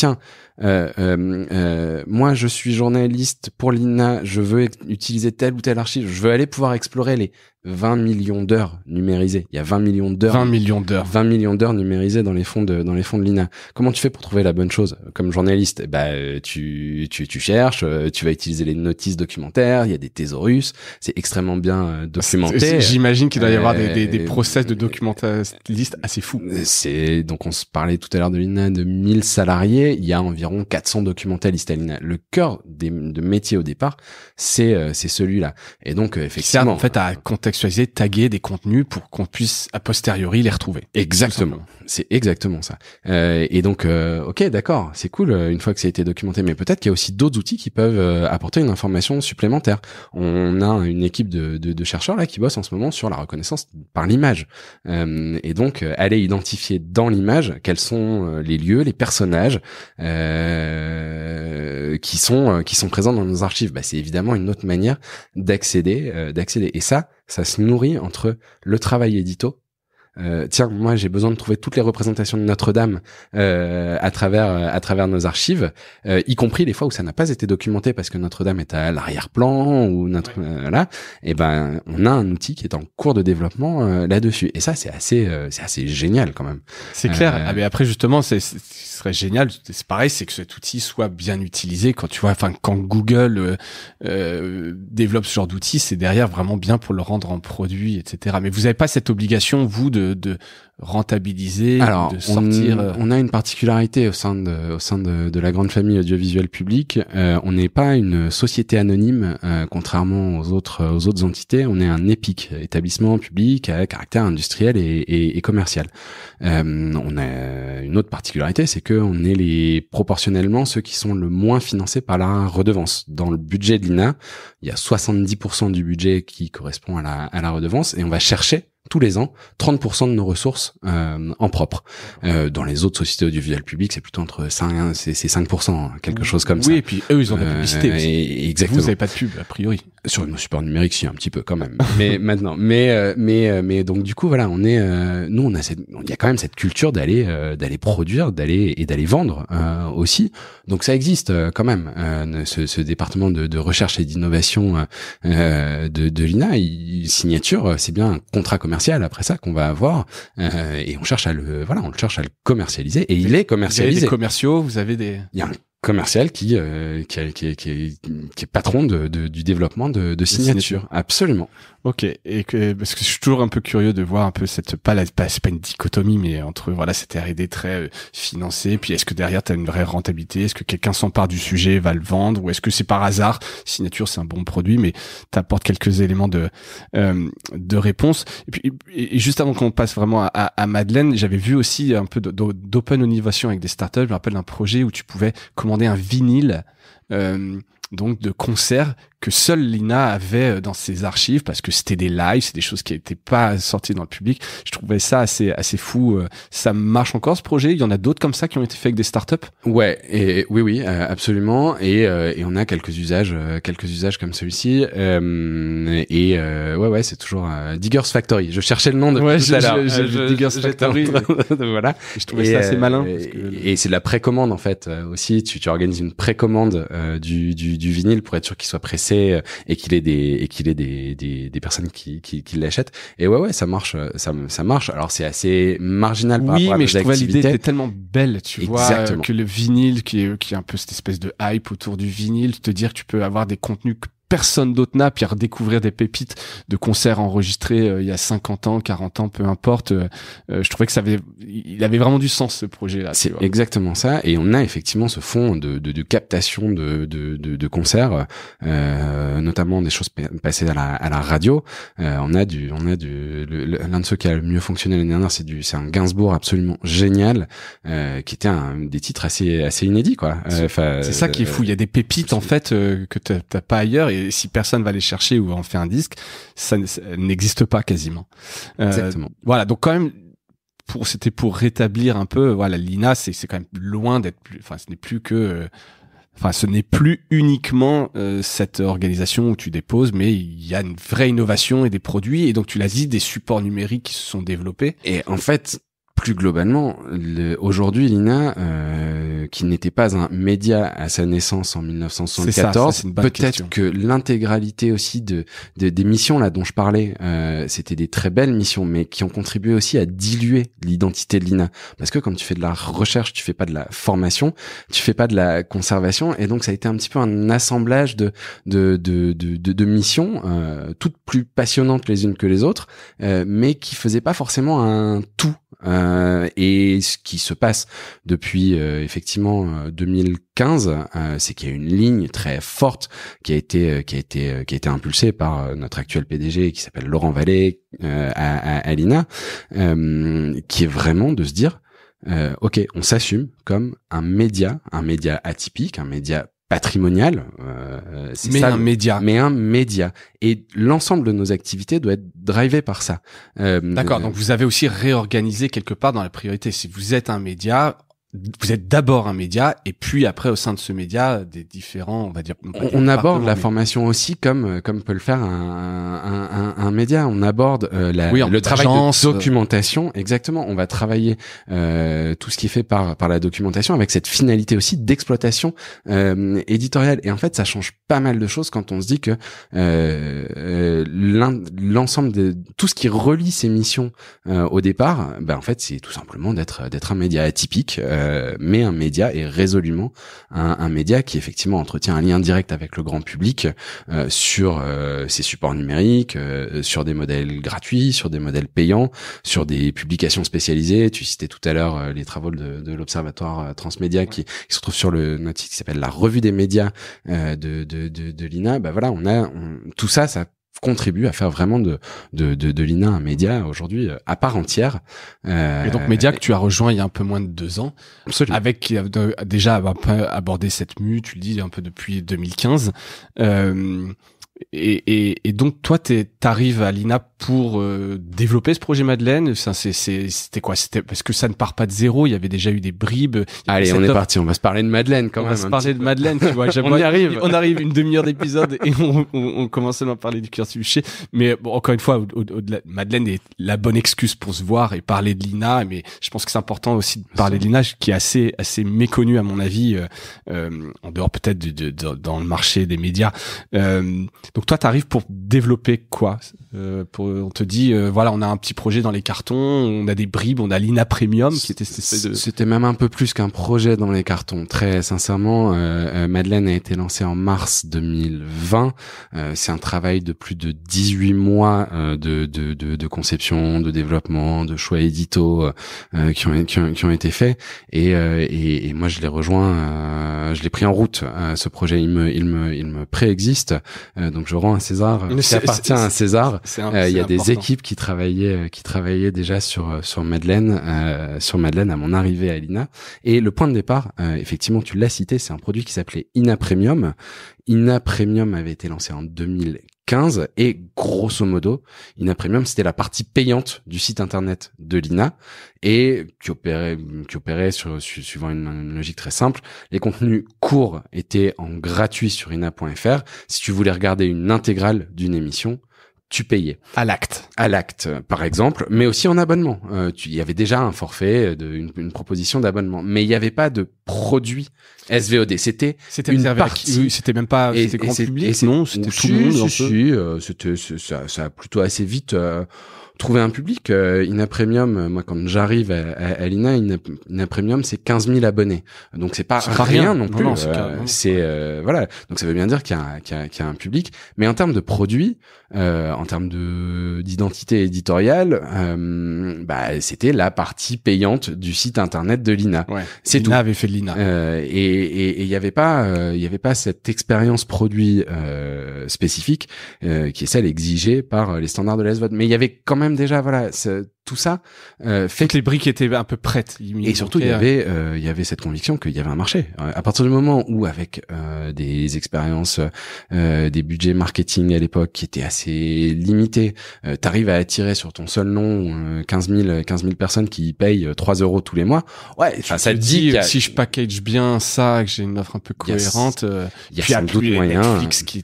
moi je suis journaliste pour l'INA, je veux utiliser telle ou telle archive, je veux aller pouvoir explorer les 20 millions d'heures numérisées. Il y a 20 millions d'heures. 20 millions d'heures. 20 millions d'heures numérisées dans les fonds de l'INA. Comment tu fais pour trouver la bonne chose? Comme journaliste, tu cherches, tu vas utiliser les notices documentaires, il y a des thésaurus, c'est extrêmement bien documenté. J'imagine qu'il doit y avoir des process de documentaliste assez fous. Donc on se parlait tout à l'heure de l'INA de 1000 salariés, il y a environ 400 documentalistes à l'INA. Le cœur de métier au départ, c'est celui-là. Et donc effectivement, en fait à contextualiser, taguer des contenus pour qu'on puisse a posteriori les retrouver. Exactement. C'est exactement ça. Et donc ok, d'accord, c'est cool une fois que ça a été documenté, mais peut-être qu'il y a aussi d'autres outils qui peuvent apporter une information supplémentaire. On a une équipe de chercheurs là qui bosse en ce moment sur la reconnaissance par l'image. Et donc aller identifier dans l'image quels sont les lieux, les personnages qui sont présents dans nos archives. C'est évidemment une autre manière d'accéder. Et ça se nourrit entre le travail édito. Moi j'ai besoin de trouver toutes les représentations de Notre-Dame à travers nos archives, y compris les fois où ça n'a pas été documenté parce que Notre-Dame est à l'arrière-plan ou on a un outil qui est en cours de développement là-dessus, et ça c'est assez génial quand même. C'est clair. Mais après justement ce serait génial, c'est pareil, c'est que cet outil soit bien utilisé. Quand Google développe ce genre d'outil, c'est derrière vraiment bien pour le rendre en produit, etc. Mais vous n'avez pas cette obligation, vous, de rentabiliser, de sortir. On a une particularité au sein de la grande famille audiovisuelle publique. On n'est pas une société anonyme, contrairement aux autres entités. On est un EPIC, établissement public à caractère industriel et commercial. On a une autre particularité, c'est que on est proportionnellement ceux qui sont le moins financés par la redevance. Dans le budget de l'INA, il y a 70% du budget qui correspond à la redevance, et on va chercher tous les ans 30% de nos ressources en propre. Dans les autres sociétés audiovisuelles publiques, c'est plutôt entre 5%, quelque chose comme ça. Oui, et puis eux, ils ont de la publicité aussi. Exactement. Vous n'avez pas de pub, a priori. Sur nos supports numériques, si, un petit peu quand même. Mais maintenant, mais donc du coup, voilà, il y a quand même cette culture d'aller produire, d'aller vendre aussi. Donc ça existe quand même. Ce département de recherche et d'innovation de l'INA, signature, c'est bien un contrat commercial après ça qu'on va avoir, et on cherche à le commercialiser, et il est commercialisé. Vous avez des commerciaux, il y a un commercial qui est patron du développement de signature. Absolument. Ok, parce que je suis toujours un peu curieux de voir un peu c'est pas une dichotomie, mais entre cette R&D très financée, puis est-ce que derrière t'as une vraie rentabilité, est-ce que quelqu'un s'empare du sujet, va le vendre, ou est-ce que c'est par hasard, signature c'est un bon produit, mais t'apportes quelques éléments de réponse. Et puis et juste avant qu'on passe vraiment à Madeleine, j'avais vu aussi un peu d'open innovation avec des startups. Je me rappelle d'un projet où tu pouvais commander un vinyle donc de concerts que seul l'INA avait dans ses archives, parce que c'était des lives, c'est des choses qui n'étaient pas sorties dans le public. Je trouvais ça assez fou. Ça marche encore, ce projet? Il y en a d'autres comme ça qui ont été faits avec des startups? Ouais, et oui, absolument. Et on a quelques usages comme celui-ci. Ouais, c'est toujours Diggers Factory. Je cherchais le nom depuis tout à l'heure. Diggers Factory. Voilà. Je trouvais ça assez malin. Et c'est de la précommande en fait aussi. Tu organises une précommande du vinyle pour être sûr qu'il soit pressé et qu'il ait des personnes qui l'achètent. Et ouais, ça marche. Alors c'est assez marginal par rapport à nos activités. Oui, mais je trouvais l'idée était tellement belle, tu Exactement. vois, que le vinyle qui est un peu cette espèce de hype autour du vinyle, te dire que tu peux avoir des contenus personne d'autre n'a, puis à redécouvrir des pépites de concerts enregistrés il y a 50 ans, 40 ans, peu importe. Je trouvais que il avait vraiment du sens, ce projet-là. C'est exactement ça. Et on a effectivement ce fonds de captation de concerts, notamment des choses passées à la radio. On a l'un de ceux qui a le mieux fonctionné l'année dernière, c'est un Gainsbourg absolument génial, qui était des titres assez inédits, quoi. C'est ça qui est fou. Il y a des pépites, en fait, que t'as pas ailleurs, et si personne va les chercher ou en fait un disque, ça n'existe pas quasiment. Exactement. Voilà. Donc quand même, c'était pour rétablir un peu, voilà, l'INA, c'est quand même loin d'être ce n'est plus uniquement cette organisation où tu déposes, mais il y a une vraie innovation et des produits, et donc tu l'as dit, des supports numériques qui se sont développés. Et en fait, plus globalement, aujourd'hui, l'INA, qui n'était pas un média à sa naissance en 1974, c'est une bonne peut-être question. que l'intégralité aussi des missions là dont je parlais, c'était des très belles missions, mais qui ont contribué aussi à diluer l'identité de l'INA. Parce que quand tu fais de la recherche, tu fais pas de la formation, tu fais pas de la conservation, et donc ça a été un petit peu un assemblage de missions, toutes plus passionnantes les unes que les autres, mais qui faisaient pas forcément un tout. Et ce qui se passe depuis effectivement 2015, c'est qu'il y a une ligne très forte qui a été impulsée par notre actuel PDG qui s'appelle Laurent Vallée à l'INA, qui est vraiment de se dire ok, on s'assume comme un média atypique, un média patrimonial, mais un média. Et l'ensemble de nos activités doit être drivé par ça. D'accord. Donc vous avez aussi réorganisé quelque part dans la priorité. Si vous êtes un média, vous êtes d'abord un média, et puis après, au sein de ce média, des différents, on va dire. On aborde la formation aussi comme peut le faire un média. On aborde le travail de documentation. Exactement. On va travailler tout ce qui est fait par la documentation, avec cette finalité aussi d'exploitation éditoriale. Et en fait, ça change pas mal de choses quand on se dit que l'ensemble de tout ce qui relie ces missions au départ, en fait, c'est tout simplement d'être un média atypique. Mais un média est résolument un média qui effectivement entretient un lien direct avec le grand public sur ses supports numériques, sur des modèles gratuits, sur des modèles payants, sur des publications spécialisées. Tu citais tout à l'heure les travaux de l'Observatoire Transmédia qui se retrouve sur notre site qui s'appelle la Revue des médias de l'INA. Voilà, tout ça contribue à faire vraiment de l'INA un média aujourd'hui à part entière. Et donc média que tu as rejoint il y a un peu moins de 2 ans. Absolument. Avec déjà un peu abordé cette mue, tu le dis un peu depuis 2015. Et donc toi t'arrives à l'INA pour développer ce projet Madeleine. C'était quoi? C'était parce que ça ne part pas de zéro. Il y avait déjà eu des bribes. Allez, on est parti. On va se parler de Madeleine quand même. On va se parler de Madeleine. Tu vois, on y arrive. On arrive une demi-heure d'épisode et on commence seulement à parler du cursus. Mais bon, encore une fois, au-delà, Madeleine est la bonne excuse pour se voir et parler de l'INA. Mais je pense que c'est important aussi de parler de l'INA, qui est assez méconnu à mon avis, en dehors peut-être dans le marché des médias. Donc toi, t'arrives pour développer quoi? On te dit voilà, on a un petit projet dans les cartons, on a des bribes, on a l'INA Premium qui était cette espèce de... C'était même un peu plus qu'un projet dans les cartons. Très sincèrement, Madeleine a été lancée en mars 2020. C'est un travail de plus de 18 mois de conception, de développement, de choix édito qui ont été faits. Et moi, je l'ai rejoint, je l'ai pris en route. Ce projet, il me préexiste. Donc je rends à César qui appartient à César. Il y a des équipes qui travaillaient déjà sur Madeleine à mon arrivée à l'INA. Et le point de départ, effectivement, tu l'as cité, c'est un produit qui s'appelait INA Premium. INA Premium avait été lancé en 2015 et grosso modo, INA Premium, c'était la partie payante du site internet de l'INA et qui opérait suivant une logique très simple. Les contenus courts étaient en gratuit sur ina.fr. Si tu voulais regarder une intégrale d'une émission, tu payais. À l'acte, par exemple, mais aussi en abonnement. Il y avait déjà un forfait, une proposition d'abonnement, mais il n'y avait pas de produit SVOD. C'était une partie. C'était même pas grand public. Non, c'était tout le monde. Ça a plutôt assez vite. trouver un public. Ina Premium, moi quand j'arrive à l'INA, Ina Premium c'est 15 000 abonnés, donc c'est pas rien non plus. Voilà, donc ça veut bien dire qu'il y a un public, mais en termes de produits, en termes d'identité éditoriale, c'était la partie payante du site internet de l'INA. Ouais. C'est l'INA tout. avait fait de l'INA. Et il y avait pas cette expérience produit spécifique qui est celle exigée par les standards de l'ASVOD. Mais il y avait quand même déjà tout ça fait que les briques étaient un peu prêtes. Et surtout il y avait cette conviction qu'il y avait un marché. À partir du moment où avec des expériences, des budgets marketing à l'époque qui étaient assez limités, t'arrives à attirer sur ton seul nom 15 000 personnes qui payent 3 € tous les mois. Ouais, ça te dit si je package bien ça, que j'ai une offre un peu cohérente, il y a sans doute moyen. Netflix je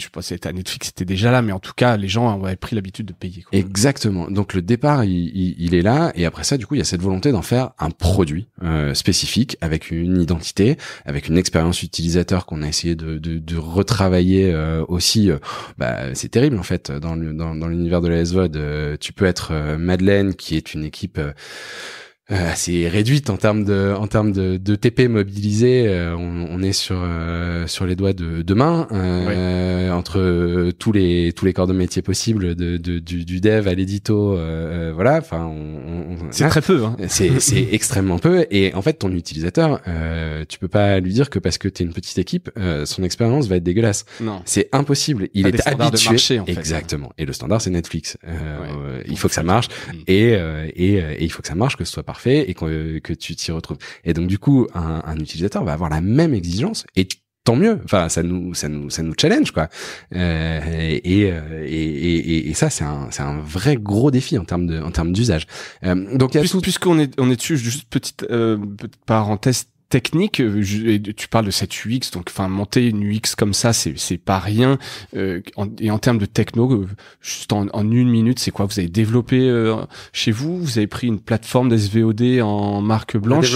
sais pas si Netflix était déjà là, mais en tout cas les gens avaient pris l'habitude de payer, quoi. Exactement. Donc le départ il est là, et après ça du coup il y a cette volonté d'en faire un produit spécifique avec une identité, avec une expérience utilisateur qu'on a essayé de retravailler aussi. C'est terrible en fait dans l'univers de la SVOD. Tu peux être Madeleine qui est une équipe assez réduite en termes de TP mobilisés. On est sur les doigts de main, entre tous les corps de métier possibles, du dev à l'édito, voilà. Enfin, c'est très peu, hein. C'est extrêmement peu. Et en fait, ton utilisateur, tu peux pas lui dire que parce que t'es une petite équipe, son expérience va être dégueulasse. Non, c'est impossible. Il est habitué. De marché, en fait. Exactement. Et le standard, c'est Netflix. Il faut que ça marche, et il faut que ça marche, que ce soit parfait, et que tu t'y retrouves. Et donc du coup, un utilisateur va avoir la même exigence, et tant mieux. Enfin, ça nous challenge, quoi. Et ça, c'est un vrai gros défi en termes d'usage. Donc puisqu'on est dessus, juste petite parenthèse technique, tu parles de cette UX, donc monter une UX comme ça, c'est pas rien. Et en termes de techno, juste en une minute, c'est quoi? Vous avez développé chez vous? Vous avez pris une plateforme d'SVOD en marque blanche?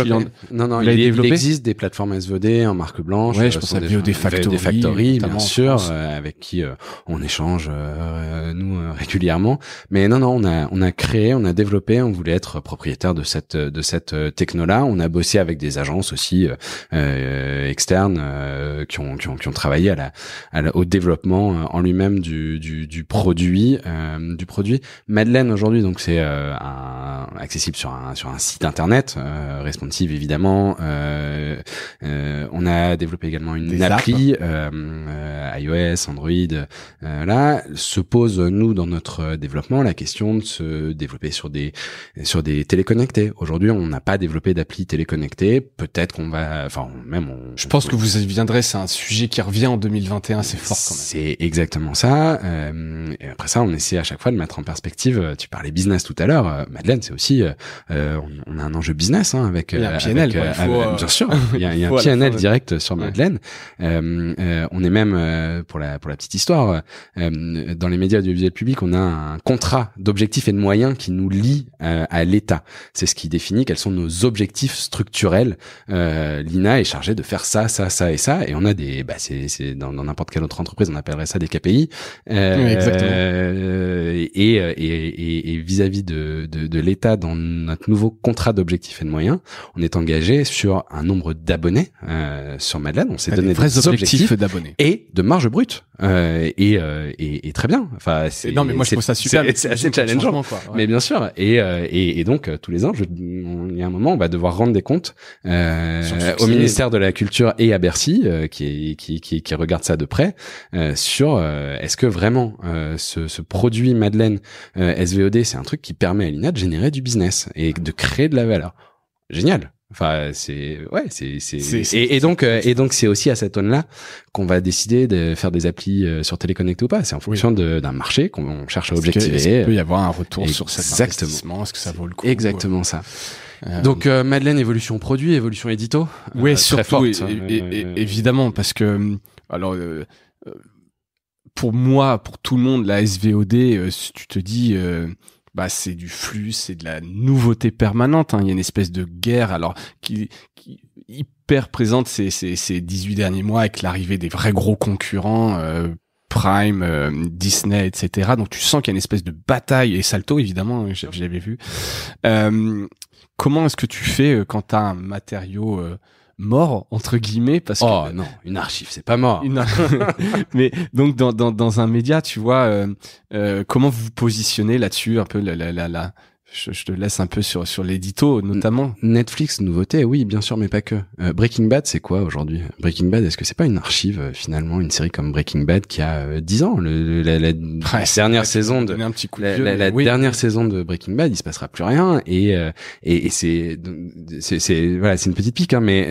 Il existe des plateformes SVOD en marque blanche. Ouais, je pense à VOD Factory, bien sûr, avec qui on échange nous régulièrement. Mais non, on a créé, on a développé, on voulait être propriétaire de cette techno-là. On a bossé avec des agences aussi externes qui ont travaillé au développement en lui-même du produit. Madeleine aujourd'hui, donc c'est accessible sur un site internet responsive évidemment. On a développé également une appli iOS, Android. Là se pose nous dans notre développement la question de se développer sur des téléconnectés. Aujourd'hui, on n'a pas développé d'appli téléconnectée. Peut-être qu'on va, je pense que vous y viendrez, c'est un sujet qui revient en 2021, c'est fort quand même. C'est exactement ça. Et après ça, on essaie à chaque fois de mettre en perspective. Tu parlais business tout à l'heure. Madeleine, c'est aussi, on a un enjeu business, hein, avec. Il y a un PNL, bien sûr. Il y a un PNL direct sur Madeleine. On est même, pour la petite histoire, dans les médias audiovisuels publics, on a un contrat d'objectifs et de moyens qui nous lie à l'État. C'est ce qui définit quels sont nos objectifs structurels. L'INA est chargée de faire ça et ça, et on a c'est dans n'importe quelle autre entreprise, on appellerait ça des KPI. Exactement. Et vis-à-vis de l'État, dans notre nouveau contrat d'objectifs et de moyens, on est engagé sur un nombre d'abonnés sur Madeleine. On s'est donné des vrais objectifs d'abonnés et de marge brute. Et très bien. Enfin, non, mais moi je trouve ça super. C'est assez challengeant, quoi. Ouais. Mais bien sûr. Et donc tous les ans, il y a un moment, on va devoir rendre des comptes au ministère de la Culture et à Bercy, qui regarde ça de près, sur est-ce que vraiment ce produit Madeleine SVOD, c'est un truc qui permet à l'INA de générer du business et de créer de la valeur. Génial. Enfin, et donc c'est aussi à cette zone-là qu'on va décider de faire des applis sur téléconnecté ou pas. C'est en fonction d'un marché qu'on cherche à objectiver. Est-ce qu'il peut y avoir un retour sur cet investissement? Est-ce que ça vaut le coup? Exactement ça. Donc Madeleine, évolution produit, évolution édito. Oui, surtout, très forte. Évidemment, parce que pour moi, pour tout le monde, la SVOD, si tu te dis c'est du flux, c'est de la nouveauté permanente, hein. Il y a une espèce de guerre qui hyper présente ces 18 derniers mois avec l'arrivée des vrais gros concurrents Prime, Disney, etc. Donc tu sens qu'il y a une espèce de bataille, et Salto évidemment, j'avais vu. Comment est-ce que tu fais quand t'as un matériau mort entre guillemets, parce que non, une archive c'est pas mort. Mais donc dans un média, tu vois, comment vous vous positionnez là-dessus, un peu je te laisse un peu sur l'édito notamment. Netflix, nouveauté, oui, bien sûr, mais pas que. Breaking Bad, c'est quoi aujourd'hui? Breaking Bad, est-ce que c'est pas une archive finalement, une série comme Breaking Bad qui a 10 ans? La dernière saison de dernière saison de Breaking Bad, il se passera plus rien, et c'est voilà, c'est une petite pique, hein, mais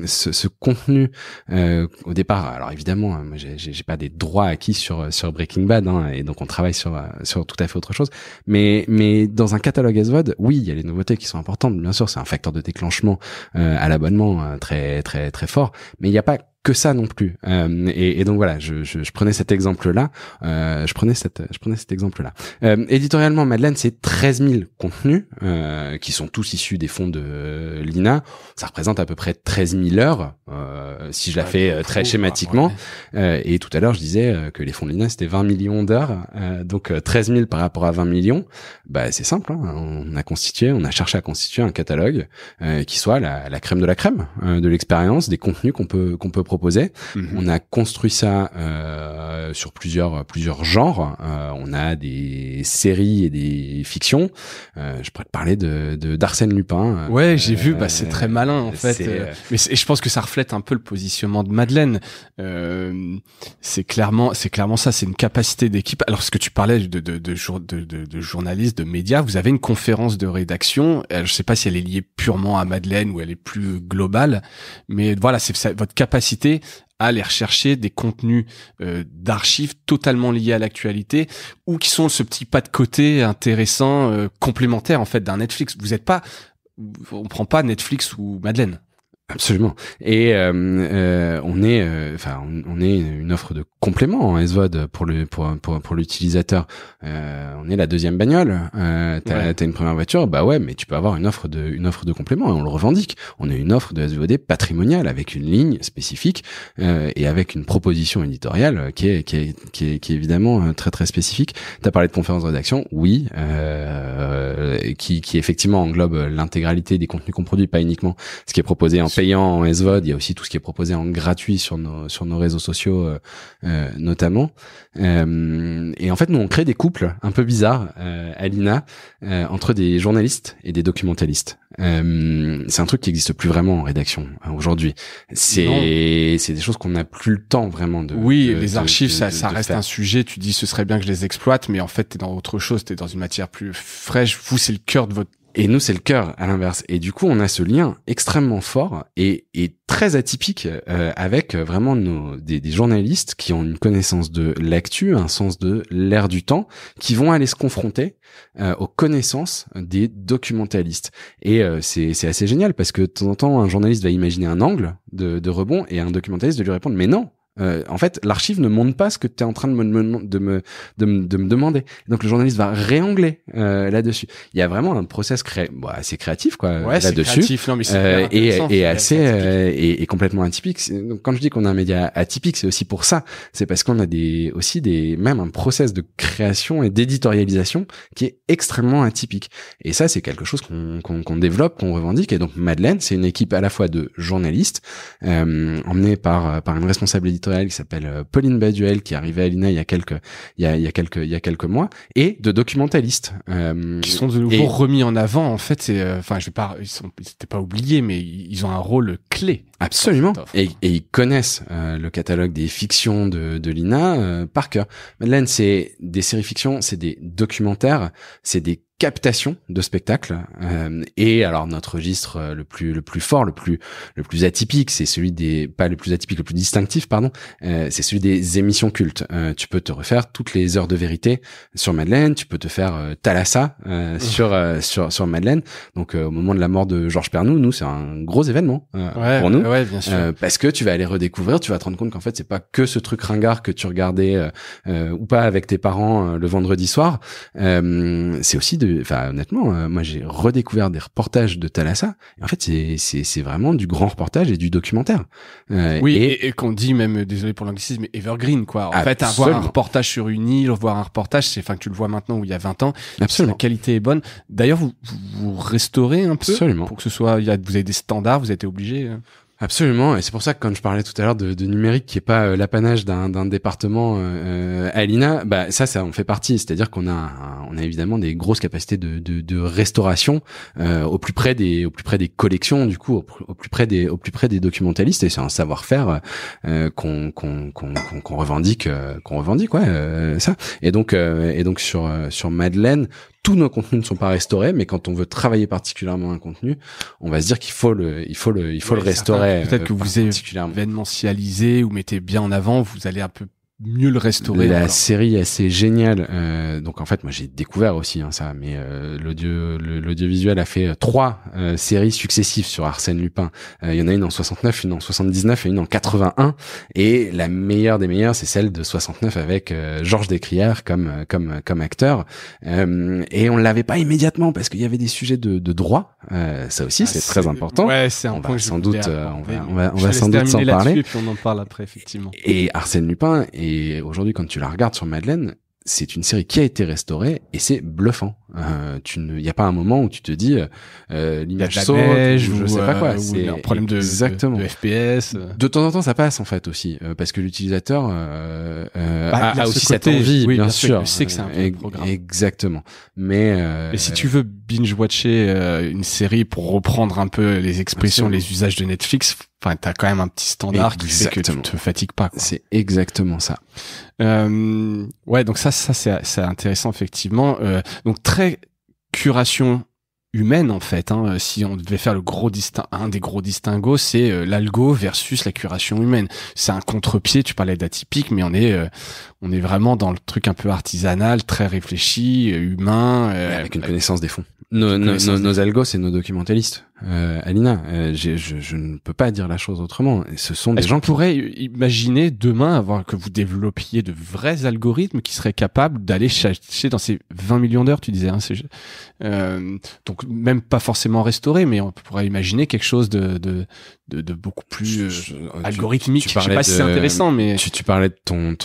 ce contenu au départ, alors évidemment, moi j'ai pas des droits acquis sur Breaking Bad, hein, et donc on travaille sur tout à fait autre chose, mais dans un catalogue SVOD, oui, il y a les nouveautés qui sont importantes, bien sûr, c'est un facteur de déclenchement à l'abonnement très très très fort, mais il n'y a pas que ça non plus, et donc voilà, je prenais cet exemple là, je prenais cet exemple là. Éditorialement, Madeleine, c'est 13 000 contenus qui sont tous issus des fonds de l'INA. Ça représente à peu près 13 000 heures, si je la fais très schématiquement. Et tout à l'heure, je disais que les fonds de l'INA c'était 20 millions d'heures, donc 13 000 par rapport à 20 millions. Bah c'est simple, hein, on a cherché à constituer un catalogue qui soit la crème de la crème de l'expérience, des contenus qu'on peut proposer. On a construit ça sur plusieurs genres. On a des séries et des fictions. Je pourrais te parler d'Arsène Lupin. Ouais, j'ai vu. C'est très malin en fait. Mais je pense que ça reflète un peu le positionnement de Madeleine. C'est clairement ça. C'est une capacité d'équipe. Alors, ce que tu parlais de journalistes, de médias, vous avez une conférence de rédaction. Je sais pas si elle est liée purement à Madeleine ou elle est plus globale, mais voilà, c'est votre capacité à aller rechercher des contenus d'archives totalement liés à l'actualité ou qui sont ce petit pas de côté intéressant, complémentaire en fait d'un Netflix. On prend pas Netflix ou Madeleine. Absolument. Et on est une offre de complément en SVOD pour l'utilisateur. On est la deuxième bagnole. T'as une première voiture, bah ouais, mais tu peux avoir une offre de complément, et on le revendique. On est une offre de SVOD patrimoniale avec une ligne spécifique et avec une proposition éditoriale qui est évidemment très très spécifique. T'as parlé de conférence de rédaction, oui, qui effectivement englobe l'intégralité des contenus qu'on produit, pas uniquement ce qui est proposé en payant en SVOD, il y a aussi tout ce qui est proposé en gratuit sur nos réseaux sociaux notamment. Et en fait, nous on crée des couples un peu bizarres à l'INA entre des journalistes et des documentalistes. C'est un truc qui existe plus vraiment en rédaction aujourd'hui. C'est des choses qu'on n'a plus le temps vraiment de. Oui, les archives, ça reste un sujet. Tu dis ce serait bien que je les exploite, mais en fait t'es dans autre chose, t'es dans une matière plus fraîche. Vous, c'est le cœur de votre. Et nous, c'est le cœur, à l'inverse. Et du coup, on a ce lien extrêmement fort et très atypique avec vraiment des journalistes qui ont une connaissance de l'actu, un sens de l'air du temps, qui vont aller se confronter aux connaissances des documentalistes. Et c'est assez génial parce que de temps en temps, un journaliste va imaginer un angle de rebond et un documentaliste de lui répondre « Mais non !» en fait, l'archive ne montre pas ce que tu es en train de me demander. Donc le journaliste va réangler là-dessus. Il y a vraiment un process assez créatif quoi là-dessus. Créatif, non, mais c'est et assez et complètement atypique. Donc quand je dis qu'on a un média atypique, c'est aussi pour ça. C'est parce qu'on a même un process de création et d'éditorialisation qui est extrêmement atypique. Et ça, c'est quelque chose qu'on développe, qu'on revendique. Et donc Madeleine, c'est une équipe à la fois de journalistes emmenée par une responsable éditoriale qui s'appelle Pauline Baduel, qui est arrivée à l'INA il y a quelques mois, et de documentalistes qui sont de nouveau remis en avant. En fait, ils étaient pas oubliés, mais ils ont un rôle clé. Absolument. Et ils connaissent le catalogue des fictions de l'INA par cœur. Madeleine, c'est des séries fictions, c'est des documentaires, c'est des captation de spectacles, et alors notre registre le plus fort, le plus atypique, c'est celui le plus distinctif, pardon, c'est celui des émissions cultes. Tu peux te refaire toutes les heures de vérité sur Madeleine, tu peux te faire Thalassa sur Madeleine. Donc au moment de la mort de Georges Pernou, nous c'est un gros événement pour nous. Ouais, bien sûr. Parce que tu vas aller redécouvrir, tu vas te rendre compte qu'en fait c'est pas que ce truc ringard que tu regardais ou pas avec tes parents le vendredi soir. C'est aussi honnêtement, moi j'ai redécouvert des reportages de Thalassa. Et en fait c'est vraiment du grand reportage et du documentaire. Oui, et qu'on dit même, désolé pour l'anglicisme, mais evergreen quoi. En fait, avoir un reportage sur une île, voir un reportage, c'est que tu le vois maintenant ou il y a 20 ans. Absolument. La qualité est bonne. D'ailleurs, vous restaurez un peu. Absolument. Pour que ce soit, vous avez des standards, vous êtes obligés. Absolument, et c'est pour ça que quand je parlais tout à l'heure de numérique qui est pas l'apanage d'un département à l'INA, ça on fait partie, c'est-à-dire qu'on a évidemment des grosses capacités de restauration au plus près des collections, du coup au plus près des documentalistes, et c'est un savoir-faire qu'on revendique ça. Et donc sur Madeleine, tous nos contenus ne sont pas restaurés, mais quand on veut travailler particulièrement un contenu, on va se dire qu'il faut le restaurer. Peut-être que vous événementialisez ou mettez bien en avant, vous allez un peu mieux le restaurer. La série est assez géniale. Donc en fait, moi j'ai découvert aussi ça, mais l'audiovisuel a fait 3 séries successives sur Arsène Lupin. Il y en a une en 69, une en 79 et une en 81. Et la meilleure des meilleures, c'est celle de 69 avec Georges Descrières comme acteur. Et on l'avait pas immédiatement parce qu'il y avait des sujets de droit. Ça aussi, c'est très important. Ouais, c'est un point va sans doute, on va sans doute s'en parler. Et puis on en parle après, effectivement. Et Arsène Lupin, et aujourd'hui, quand tu la regardes sur Madeleine, c'est une série qui a été restaurée et c'est bluffant. Il y a pas un moment où tu te dis l'image saute, neige, ou je sais pas quoi. C'est un problème de FPS. De temps en temps, ça passe en fait aussi, parce que l'utilisateur a aussi cette côté, envie, oui, bien sûr. Tu sais que c'est un peu programme. Exactement. Mais si tu veux binge-watcher une série pour reprendre un peu les expressions, les usages de Netflix, t'as quand même un petit standard qui fait que tu te fatigues pas, quoi. C'est exactement ça. Ouais, donc ça c'est intéressant effectivement. Donc très curation humaine en fait. Si on devait faire un des gros distinguos, c'est l'algo versus la curation humaine. C'est un contre-pied. Tu parlais d'atypique, mais on est vraiment dans le truc un peu artisanal, très réfléchi, humain, avec une connaissance des fonds. Nos algos, c'est nos documentalistes. Alina, je ne peux pas dire la chose autrement. Ce sont des gens qui pourraient imaginer demain que vous développiez de vrais algorithmes qui seraient capables d'aller chercher dans ces 20 millions d'heures, tu disais, donc même pas forcément restauré, mais on pourrait imaginer quelque chose de beaucoup plus algorithmique. Je sais pas si c'est intéressant, mais tu parlais de ton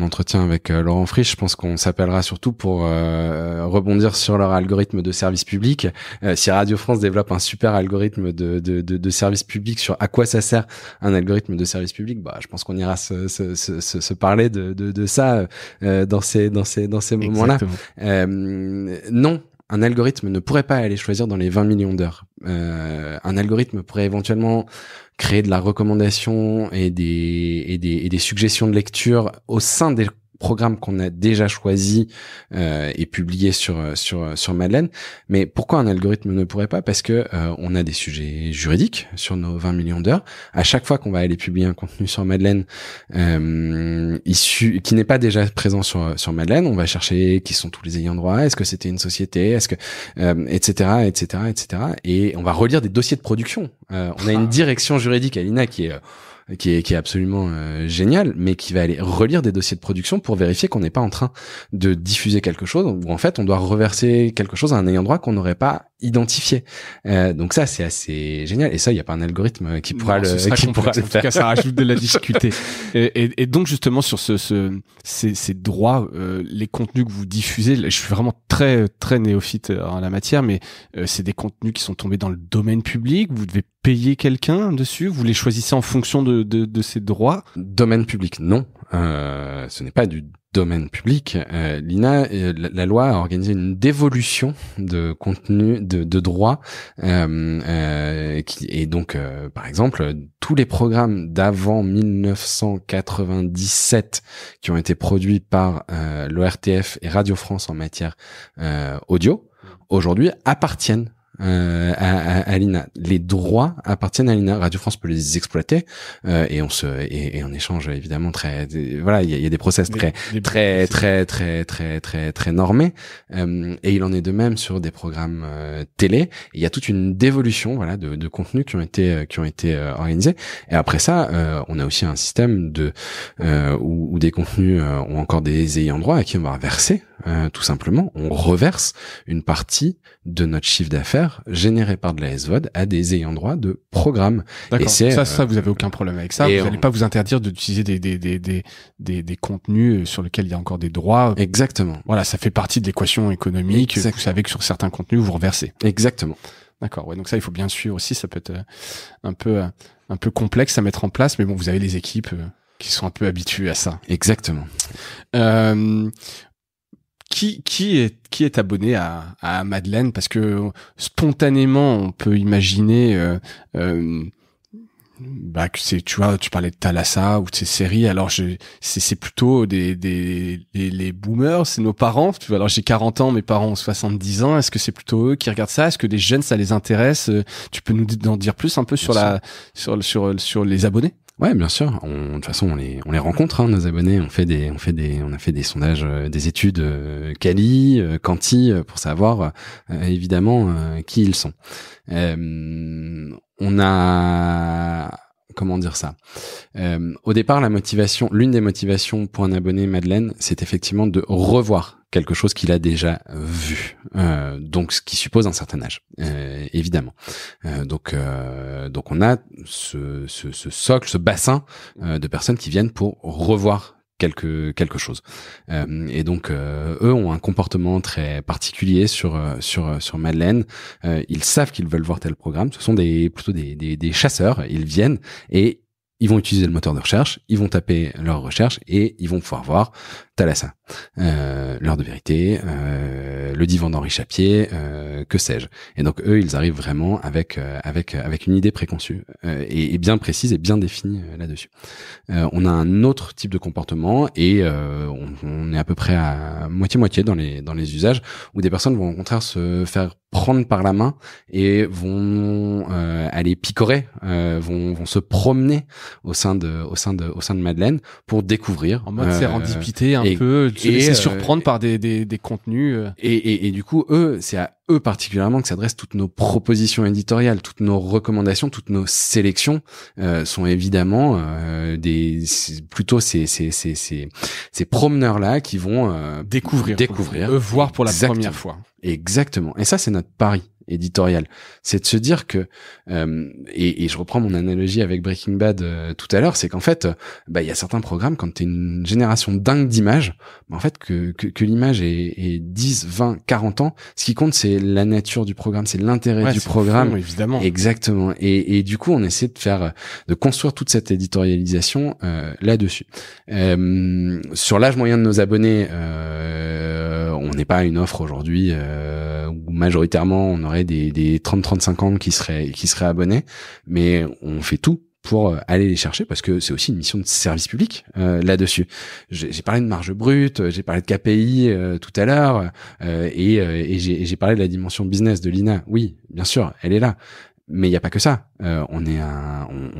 entretien avec Laurent Frisch. Je pense qu'on s'appellera surtout pour rebondir sur leur algorithme de service public. Si Radio France développe un super algorithme de service public, sur à quoi ça sert un algorithme de service public, je pense qu'on ira se parler de ça dans ces moments-là. Non, un algorithme ne pourrait pas aller choisir dans les 20 millions d'heures. Un algorithme pourrait éventuellement créer de la recommandation et des suggestions de lecture au sein des programmes qu'on a déjà choisis et publiés sur Madeleine. Mais pourquoi un algorithme ne pourrait pas? Parce que on a des sujets juridiques sur nos 20 millions d'heures. À chaque fois qu'on va aller publier un contenu sur Madeleine qui n'est pas déjà présent sur Madeleine, on va chercher qui sont tous les ayants droit, est-ce que c'était une société, est-ce que etc. Et on va relire des dossiers de production. On a une direction juridique à l'INA qui est absolument génial, mais qui va aller relire des dossiers de production pour vérifier qu'on n'est pas en train de diffuser quelque chose ou en fait on doit reverser quelque chose à un ayant droit qu'on n'aurait pas identifié. Donc ça c'est assez génial, et ça il n'y a pas un algorithme qui pourra le faire. En tout cas ça rajoute de la difficulté. Et donc justement sur ces droits, les contenus que vous diffusez, je suis vraiment très très néophyte en la matière, mais c'est des contenus qui sont tombés dans le domaine public. Vous devez payer quelqu'un dessus, vous les choisissez en fonction de ces droits? Domaine public, non. Ce n'est pas du domaine public. L'INA, la loi a organisé une dévolution de contenu, de droits, et donc, par exemple, tous les programmes d'avant 1997 qui ont été produits par l'ORTF et Radio France en matière audio, aujourd'hui appartiennent à l'INA. Les droits appartiennent à l'INA. Radio France peut les exploiter et on échange évidemment voilà, il y a des process très normés et il en est de même sur des programmes télé. Il y a toute une dévolution voilà de contenus qui ont été organisés. Et après ça, on a aussi un système où des contenus ont encore des ayants droit à qui on va verser tout simplement. On reverse une partie de notre chiffre d'affaires généré par de la SVOD à des ayants droit de programmes. D'accord. Et ça vous avez aucun problème avec ça. Vous n'allez pas vous interdire d'utiliser des contenus sur lesquels il y a encore des droits. Exactement. Voilà, ça fait partie de l'équation économique. Exactement. Vous savez que sur certains contenus vous reversez. Exactement. D'accord. Ouais. Donc ça, il faut bien suivre aussi. Ça peut être un peu complexe à mettre en place, mais bon, vous avez les équipes qui sont un peu habituées à ça. Exactement. Qui est abonné à Madeleine? Parce que spontanément, on peut imaginer que tu parlais de Thalassa ou de ces séries. Alors c'est plutôt les boomers, c'est nos parents. Alors j'ai 40 ans, mes parents ont 70 ans. Est-ce que c'est plutôt eux qui regardent ça? Est-ce que les jeunes ça les intéresse? Tu peux nous en dire plus un peu sur les abonnés? Ouais, bien sûr. De toute façon, on les rencontre, nos abonnés. On a fait des sondages, des études quali, quanti, pour savoir évidemment qui ils sont. On a, comment dire ça, au départ, l'une des motivations pour un abonné Madeleine, c'est effectivement de revoir quelque chose qu'il a déjà vu, donc ce qui suppose un certain âge, évidemment. Donc on a ce socle, ce bassin de personnes qui viennent pour revoir quelque chose. Et donc eux ont un comportement très particulier sur Madeleine. Ils savent qu'ils veulent voir tel programme. Ce sont plutôt des chasseurs. Ils viennent et ils vont utiliser le moteur de recherche, ils vont taper leur recherche et ils vont pouvoir voir Thalassa, L'heure de vérité, le divan d'Henri Chapier, que sais-je. Et donc eux, ils arrivent vraiment avec une idée préconçue et bien précise et bien définie là-dessus. On a un autre type de comportement et on est à peu près à moitié-moitié dans les usages où des personnes vont au contraire se faire prendre par la main et vont aller picorer, vont se promener au sein de Madeleine pour découvrir en mode sérendipité un peu, se laisser surprendre par des contenus et du coup c'est à eux particulièrement que s'adressent toutes nos propositions éditoriales, toutes nos recommandations, toutes nos sélections sont évidemment plutôt ces promeneurs là qui vont découvrir voir pour la première fois. Exactement. Et ça, c'est notre pari éditorial. C'est de se dire que, et je reprends mon analogie avec Breaking Bad tout à l'heure, c'est qu'en fait, il y a certains programmes, quand t'es une génération dingue d'images, en fait, que l'image est 10, 20, 40 ans, ce qui compte, c'est la nature du programme, c'est l'intérêt du programme. Fond, évidemment. Exactement. Et du coup, on essaie de construire toute cette éditorialisation là-dessus. Sur l'âge moyen de nos abonnés, on n'est pas à une offre aujourd'hui où majoritairement on aurait des 30-35 ans qui seraient abonnés, mais on fait tout pour aller les chercher parce que c'est aussi une mission de service public là-dessus. J'ai parlé de marge brute, j'ai parlé de KPI tout à l'heure et j'ai parlé de la dimension business de l'INA. Oui, bien sûr, elle est là. Mais il n'y a pas que ça. On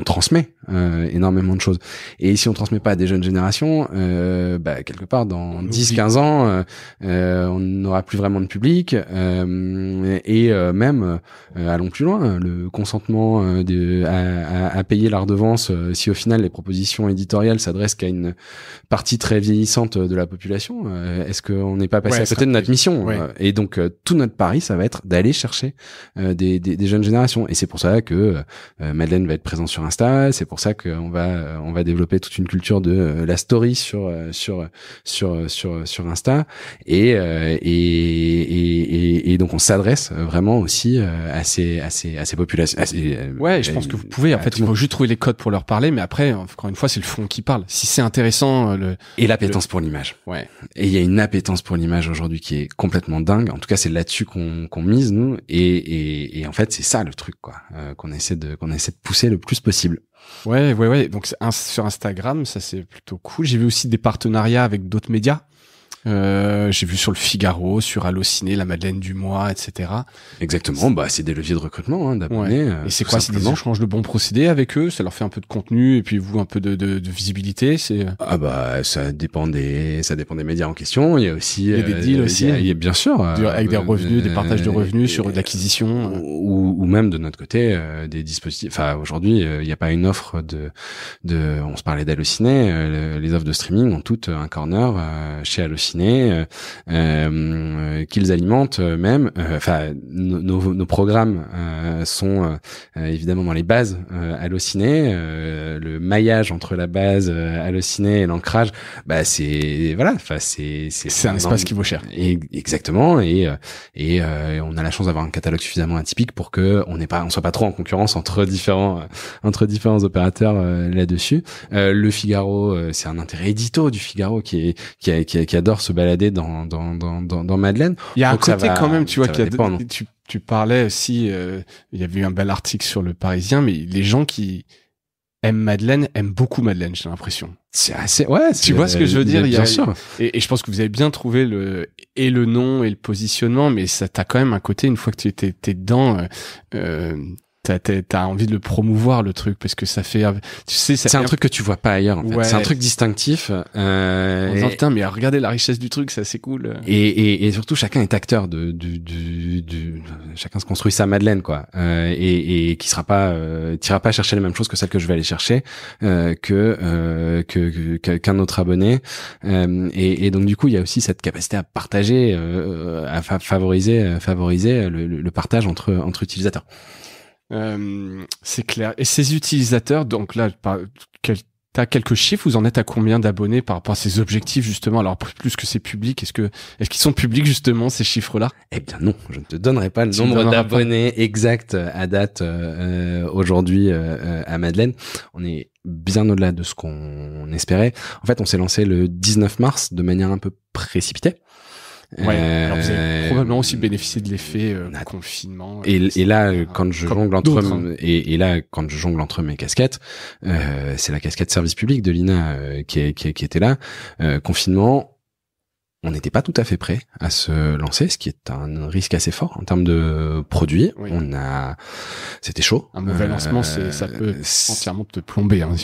transmet énormément de choses. Et si on transmet pas à des jeunes générations, quelque part dans 10-15 ans, on n'aura plus vraiment de public. Allons plus loin, le consentement à payer la redevance, si au final les propositions éditoriales s'adressent qu'à une partie très vieillissante de la population, est-ce qu'on n'est pas passé à côté de notre mission? Et donc tout notre pari, ça va être d'aller chercher des jeunes générations. Et c'est pour ça que Madeleine va être présente sur Insta, c'est pour ça qu'on va développer toute une culture de la story sur Insta et donc on s'adresse vraiment aussi à ces populations. Je pense que vous pouvez. En fait, il faut juste trouver les codes pour leur parler, mais après, encore une fois, c'est le fond qui parle. Si c'est intéressant, et l'appétence pour l'image. Ouais. Et il y a une appétence pour l'image aujourd'hui qui est complètement dingue. En tout cas, c'est là-dessus qu'on mise nous. Et en fait, c'est ça le truc, quoi, qu'on essaie de pousser le plus possible. Ouais. Donc sur Instagram, ça c'est plutôt cool. J'ai vu aussi des partenariats avec d'autres médias. J'ai vu sur le Figaro, sur Allociné, la Madeleine du mois, etc. Exactement. Bah, c'est des leviers de recrutement, d'abonnés. Ouais. Et c'est quoi? C'est des échanges de bons procédés avec eux? Ça leur fait un peu de contenu et puis vous un peu de visibilité? Ah bah, ça dépend des médias en question. Il y a aussi. Il y a des deals aussi. Il y a bien sûr. Avec des revenus, des partages de revenus sur de l'acquisition. Ou même de notre côté, des dispositifs. Enfin, aujourd'hui, il n'y a pas une offre on se parlait d'Allociné, les offres de streaming ont toutes un corner chez Allociné qu'ils alimentent même. Enfin, nos programmes sont évidemment dans les bases Allociné. Le maillage entre la base Allociné et l'ancrage, bah c'est voilà. Enfin, c'est un espace qui vaut cher. Exactement. Et on a la chance d'avoir un catalogue suffisamment atypique pour que on soit pas trop en concurrence entre différents opérateurs là-dessus. Le Figaro, c'est un intérêt édito du Figaro qui adore se balader dans Madeleine. Il y a un côté quand même, tu vois, tu parlais aussi, il y avait eu un bel article sur le Parisien, mais les gens qui aiment Madeleine aiment beaucoup Madeleine, j'ai l'impression. C'est assez, ouais. Tu vois ce que je veux dire? Bien sûr. Et je pense que vous avez bien trouvé le nom et le positionnement, mais ça t'as quand même un côté, une fois que t'es dedans, t'as envie de le promouvoir, le truc, parce que ça fait, tu sais, c'est un truc que tu vois pas ailleurs, en fait. Ouais. C'est un truc distinctif. En disant, putain, mais regardez la richesse du truc, c'est assez cool. Et surtout, chacun est acteur chacun se construit sa Madeleine, quoi. Et qui tira pas chercher les mêmes choses que celles que je vais aller chercher, qu'un autre abonné. Et donc, du coup, il y a aussi cette capacité à partager, à favoriser le partage entre utilisateurs. C'est clair. Et ces utilisateurs, donc là, t'as quelques chiffres, vous en êtes à combien d'abonnés par rapport à ces objectifs, justement? Alors, plus que c'est public, est-ce qu'ils sont publics, justement, ces chiffres-là? Eh bien, non. Je ne te donnerai pas le nombre d'abonnés exact à date, aujourd'hui, à Madeleine. On est bien au-delà de ce qu'on espérait. En fait, on s'est lancé le 19 mars de manière un peu précipitée. Ouais, alors vous avez probablement aussi bénéficié de l'effet confinement. Et là, quand je jongle entre mes casquettes, c'est la casquette service public de l'INA qui était là. Confinement, on n'était pas tout à fait prêt à se lancer, ce qui est un risque assez fort en termes de produits. Oui. C'était chaud. Un mauvais lancement, ça peut entièrement te plomber. Hein.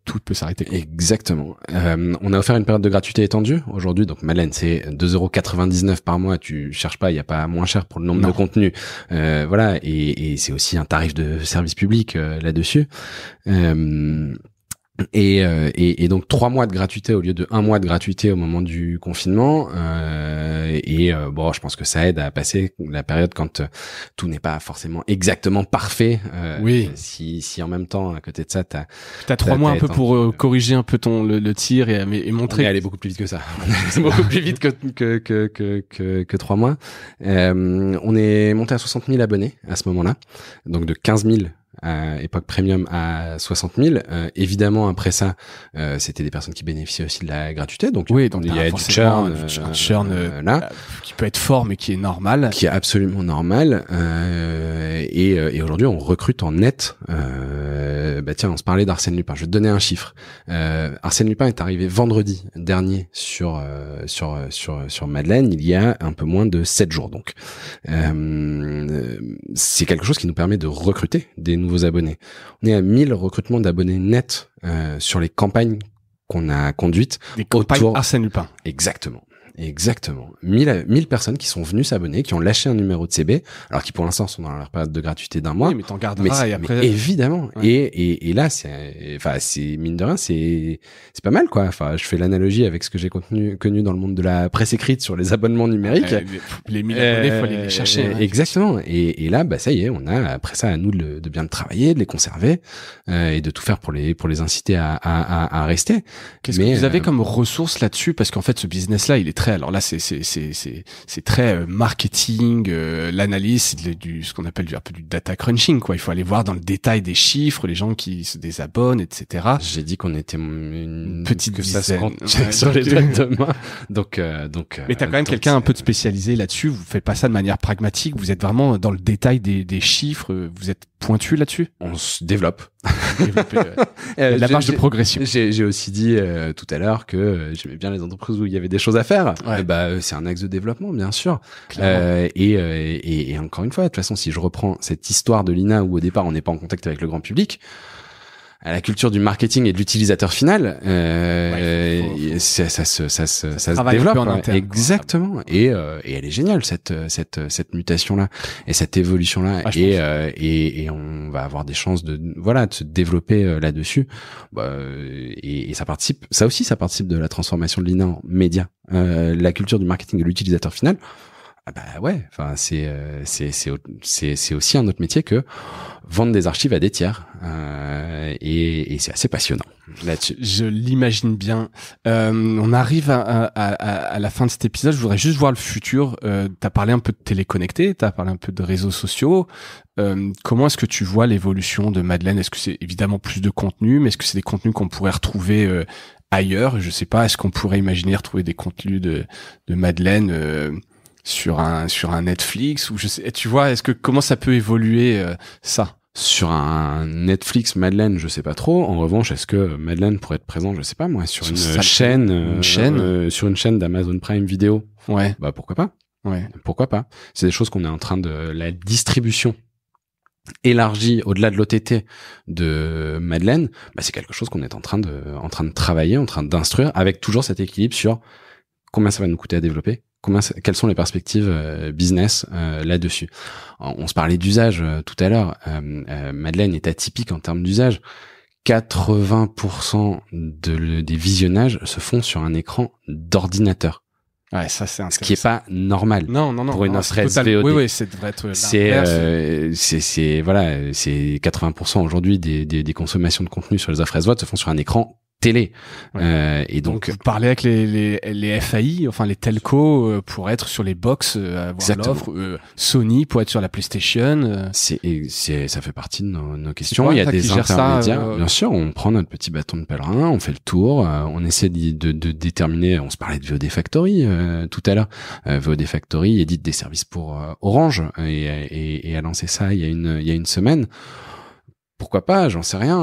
Tout peut s'arrêter. Exactement. On a offert une période de gratuité étendue. Aujourd'hui, donc Madeleine, c'est 2,99€ par mois. Tu cherches pas, il y a pas moins cher pour le nombre de contenus. Voilà. Et c'est aussi un tarif de service public là-dessus. Et donc 3 mois de gratuité au lieu de 1 mois de gratuité au moment du confinement. Bon, je pense que ça aide à passer la période quand tout n'est pas forcément exactement parfait. Oui. Si en même temps à côté de ça t'as 3 mois un peu pour corriger un peu le tir et montrer. On est allé beaucoup plus vite que ça. C'est beaucoup plus vite que 3 mois. On est monté à 60 000 abonnés à ce moment-là, donc de 15 000 à époque premium à 60 000. Évidemment, après ça, c'était des personnes qui bénéficiaient aussi de la gratuité. Donc, oui, donc il y a du churn, là, qui peut être fort, mais qui est normal. Qui est absolument normal. Et aujourd'hui, on recrute en net. Tiens, on se parlait d'Arsène Lupin. Je vais te donner un chiffre. Arsène Lupin est arrivé vendredi dernier sur Madeleine, il y a un peu moins de 7 jours. Donc, c'est quelque chose qui nous permet de recruter des nouveaux abonnés. On est à 1000 recrutements d'abonnés nets sur les campagnes qu'on a conduites. Des campagnes Arsène Lupin. Exactement. 1000 personnes qui sont venues s'abonner, qui ont lâché un numéro de CB, alors qui pour l'instant sont dans leur période de gratuité d'1 mois. Oui, mais t'en garderas et après. Mais évidemment. Ouais. Et là, c'est mine de rien, c'est pas mal, quoi. Enfin, je fais l'analogie avec ce que j'ai connu dans le monde de la presse écrite sur les abonnements numériques. Les 1000 abonnés, faut aller les chercher. Hein, exactement. Et là, ça y est, on a, après ça, à nous de bien le travailler, de les conserver, et de tout faire pour les inciter à rester. Qu'est-ce que vous avez comme ressources là-dessus? Parce qu'en fait, ce business-là, il est très, alors là, c'est très marketing, l'analyse, ce qu'on appelle un peu du data crunching, quoi. Il faut aller voir dans le détail des chiffres, les gens qui se désabonnent, etc. J'ai dit qu'on était une petite que dizaine. Ça se compte sur les doigts de main. Donc. Mais t'as quand même quelqu'un un peu de spécialisé là-dessus. Vous faites pas ça de manière pragmatique. Vous êtes vraiment dans le détail des chiffres. Vous êtes pointu là-dessus. On se développe. La marge de progression. J'ai aussi dit tout à l'heure que j'aimais bien les entreprises où il y avait des choses à faire. Ouais. C'est un axe de développement, bien sûr. Et encore une fois, de toute façon, si je reprends cette histoire de l'INA où au départ on n'est pas en contact avec le grand public, à la culture du marketing et de l'utilisateur final, ça se développe en interne, exactement. Et elle est géniale cette mutation là et cette évolution là. Et on va avoir des chances de se développer là-dessus. Et ça participe de la transformation de l'INA en média. La culture du marketing et de l'utilisateur final. Enfin c'est aussi un autre métier que vendre des archives à des tiers et c'est assez passionnant là-dessus. Je l'imagine bien. On arrive à la fin de cet épisode. Je voudrais juste voir le futur. T'as parlé un peu de téléconnecté, t'as parlé un peu de réseaux sociaux. Comment est-ce que tu vois l'évolution de Madeleine? Est-ce que c'est évidemment plus de contenu, mais est-ce que c'est des contenus qu'on pourrait retrouver ailleurs? Je sais pas. Est-ce qu'on pourrait imaginer retrouver des contenus de Madeleine sur un Netflix, ou je sais, tu vois, comment ça peut évoluer ça? Sur un Netflix Madeleine, je sais pas trop. En revanche, est-ce que Madeleine pourrait être présent, je sais pas moi, sur une chaîne sur une chaîne d'Amazon Prime Video? Ouais. Pourquoi pas? Ouais. Pourquoi pas? C'est des choses qu'on est en train de la distribution élargie au-delà de l'OTT de Madeleine. C'est quelque chose qu'on est en train de travailler, en train d'instruire, avec toujours cet équilibre sur combien ça va nous coûter à développer. Quelles sont les perspectives business là-dessus? On se parlait d'usage tout à l'heure. Madeleine est atypique en termes d'usage. 80% des visionnages se font sur un écran d'ordinateur. Ouais, ça c'est ce qui est pas normal. Non. Pour une offre SVOD. Oui, c'est devrait être c'est 80% aujourd'hui des consommations de contenu sur les offres SVOD se font sur un écran télé. Et donc vous parlez avec les FAI, enfin les telcos, pour être sur les box, avoir l'offre, Sony pour être sur la PlayStation. Ça fait partie de nos questions. Il y a des intermédiaires. Bien sûr, on prend notre petit bâton de pèlerin, on fait le tour, on essaie de déterminer. On se parlait de VOD Factory tout à l'heure. VOD Factory édite des services pour Orange et a lancé ça il y a une semaine. Pourquoi pas, j'en sais rien.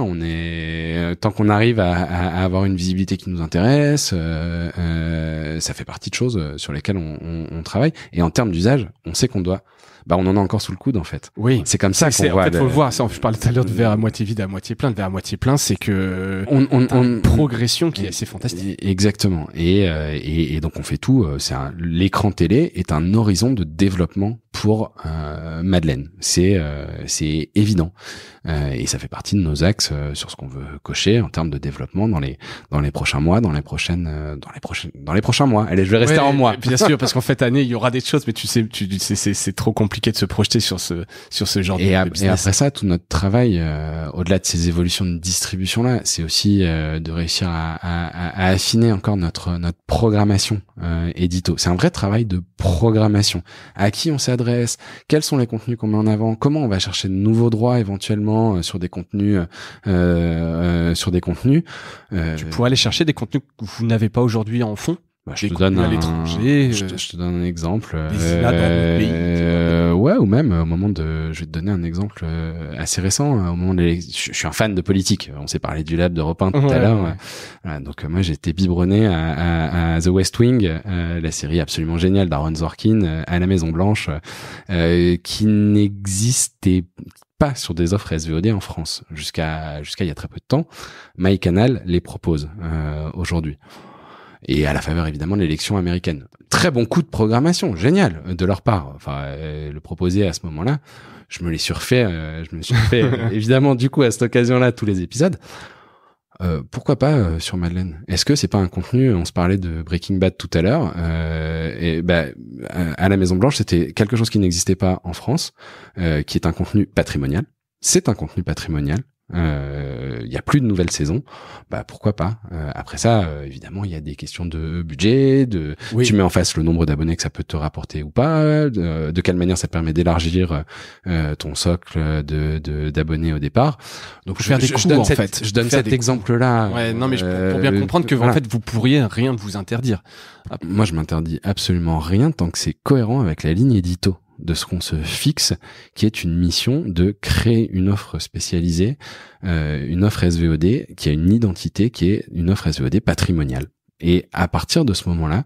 Tant qu'on arrive à avoir une visibilité qui nous intéresse, ça fait partie de choses sur lesquelles on travaille. Et en termes d'usage, on sait qu'on doit. On en a encore sous le coude en fait. Oui. C'est comme ça qu'on voit. En fait, faut le voir. Je parlais tout à l'heure de verre à moitié vide, à moitié plein. De verre à moitié plein, c'est que une progression qui est assez fantastique. Exactement. Et donc on fait tout. L'écran télé est un horizon de développement pour Madeleine. C'est évident. Et ça fait partie de nos axes sur ce qu'on veut cocher en termes de développement dans les prochains mois, dans les prochains mois. Allez, je vais rester en mois. Bien sûr, parce qu'en fait année, il y aura des choses, mais tu sais, c'est trop compliqué de se projeter sur ce genre de business. Et après ça, tout notre travail, au-delà de ces évolutions de distribution là, c'est aussi de réussir à affiner encore notre programmation édito. C'est un vrai travail de programmation. À qui on s'adresse? Quels sont les contenus qu'on met en avant? Comment on va chercher de nouveaux droits éventuellement sur des contenus? Tu pourrais aller chercher des contenus que vous n'avez pas aujourd'hui en fond. Je te donne à l'étranger. Je te donne un exemple. Des INA dans le pays. Ou même au moment je vais te donner un exemple assez récent. Au moment je suis un fan de politique. On s'est parlé du lab d'Europe 1 tout à l'heure. Ouais. Voilà, donc moi j'ai été biberonné à The West Wing, la série absolument géniale d'Aaron Sorkin à la Maison Blanche, qui n'existait pas sur des offres SVOD en France jusqu'à il y a très peu de temps. MyCanal les propose aujourd'hui. Et à la faveur évidemment de l'élection américaine. Très bon coup de programmation, génial de leur part. Enfin, le proposer à ce moment-là, je me suis refait évidemment du coup à cette occasion-là tous les épisodes. Pourquoi pas sur Madeleine? Est-ce que c'est pas un contenu? On se parlait de Breaking Bad tout à l'heure. À la Maison Blanche, c'était quelque chose qui n'existait pas en France, qui est un contenu patrimonial. C'est un contenu patrimonial. Il y a plus de nouvelles saisons, pourquoi pas. Après ça, évidemment, il y a des questions de budget, tu mets en face le nombre d'abonnés que ça peut te rapporter ou pas, de quelle manière ça te permet d'élargir ton socle d'abonnés au départ. Donc je donne cet exemple-là. Ouais, non, mais pour bien comprendre que en fait vous pourriez rien vous interdire. Moi, je m'interdis absolument rien tant que c'est cohérent avec la ligne édito de ce qu'on se fixe, qui est une mission de créer une offre spécialisée, une offre SVOD qui a une identité, qui est une offre SVOD patrimoniale. Et à partir de ce moment-là,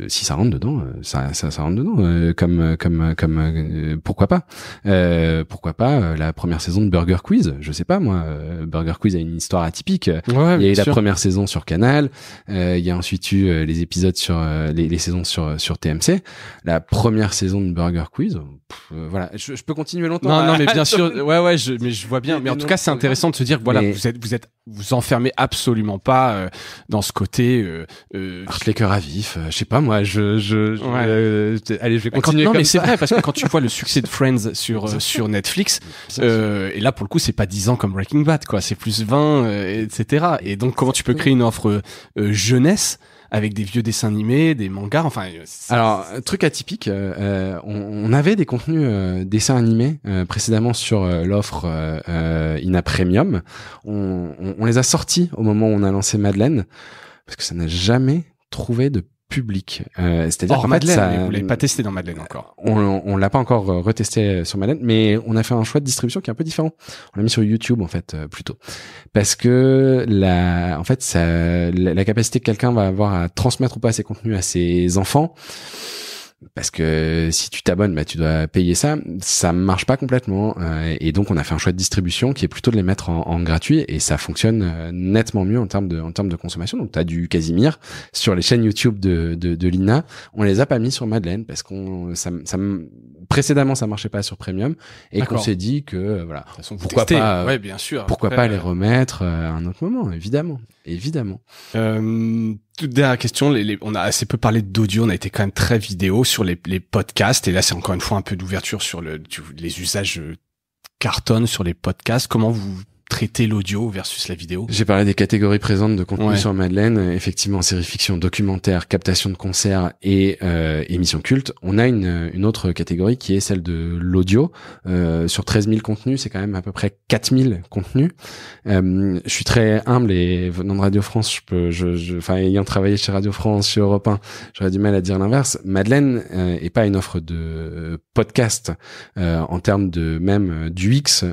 si ça rentre dedans, ça rentre dedans. Pourquoi pas la première saison de Burger Quiz. Je sais pas moi. Burger Quiz a une histoire atypique. Ouais, il y a eu la sûr. première saison sur Canal. Il y a ensuite eu les épisodes sur les saisons sur TMC. La première saison de Burger Quiz. Voilà. Je peux continuer longtemps. Non, mais bien sûr. Ouais, je vois bien. Mais en tout cas, c'est intéressant de se dire que voilà, vous enfermez absolument pas dans ce côté. Hartlecker à vif. Je sais pas moi. Allez, je vais continuer. Non, comme mais ça. c'est vrai parce que quand tu vois le succès de Friends sur Netflix, et là pour le coup, c'est pas 10 ans comme Breaking Bad, quoi. C'est plus 20, etc. Et donc, comment tu peux créer une offre jeunesse avec des vieux dessins animés, des mangas, enfin. Alors, truc atypique, on avait des contenus dessins animés précédemment sur l'offre Ina Premium. On les a sortis au moment où on a lancé Madeleine parce que ça n'a jamais trouvé de public. C'est-à-dire qu'en Madeleine, fait, mais vous l'avez pas testé dans Madeleine encore. On l'a pas encore retesté sur Madeleine, mais on a fait un choix de distribution qui est un peu différent. On l'a mis sur YouTube en fait plutôt, parce que la capacité que quelqu'un va avoir à transmettre ou pas ses contenus à ses enfants. Parce que si tu t'abonnes, tu dois payer ça. Ça marche pas complètement, et donc on a fait un choix de distribution qui est plutôt de les mettre en gratuit, et ça fonctionne nettement mieux en termes de consommation. Donc t'as du Casimir sur les chaînes YouTube de Lina. On les a pas mis sur Madeleine parce précédemment ça marchait pas sur Premium, et qu'on s'est dit que voilà, De toute façon, pourquoi pas, ouais, bien sûr. pourquoi Après, pas les remettre à un autre moment, évidemment. Toute dernière question, on a assez peu parlé d'audio, on a été quand même très vidéo sur les podcasts, et là c'est encore une fois un peu d'ouverture sur les usages cartonnent sur les podcasts. Comment vous traitez l'audio versus la vidéo? J'ai parlé des catégories présentes de contenu Ouais. sur Madeleine. Effectivement, série fiction, documentaire, captation de concerts et émissions cultes. On a une autre catégorie qui est celle de l'audio. Sur 13 000 contenus, c'est quand même à peu près 4 000 contenus. Je suis très humble, et venant de Radio France, ayant travaillé chez Radio France, chez Europe 1, j'aurais du mal à dire l'inverse. Madeleine est pas une offre de podcast en termes de même d'UX.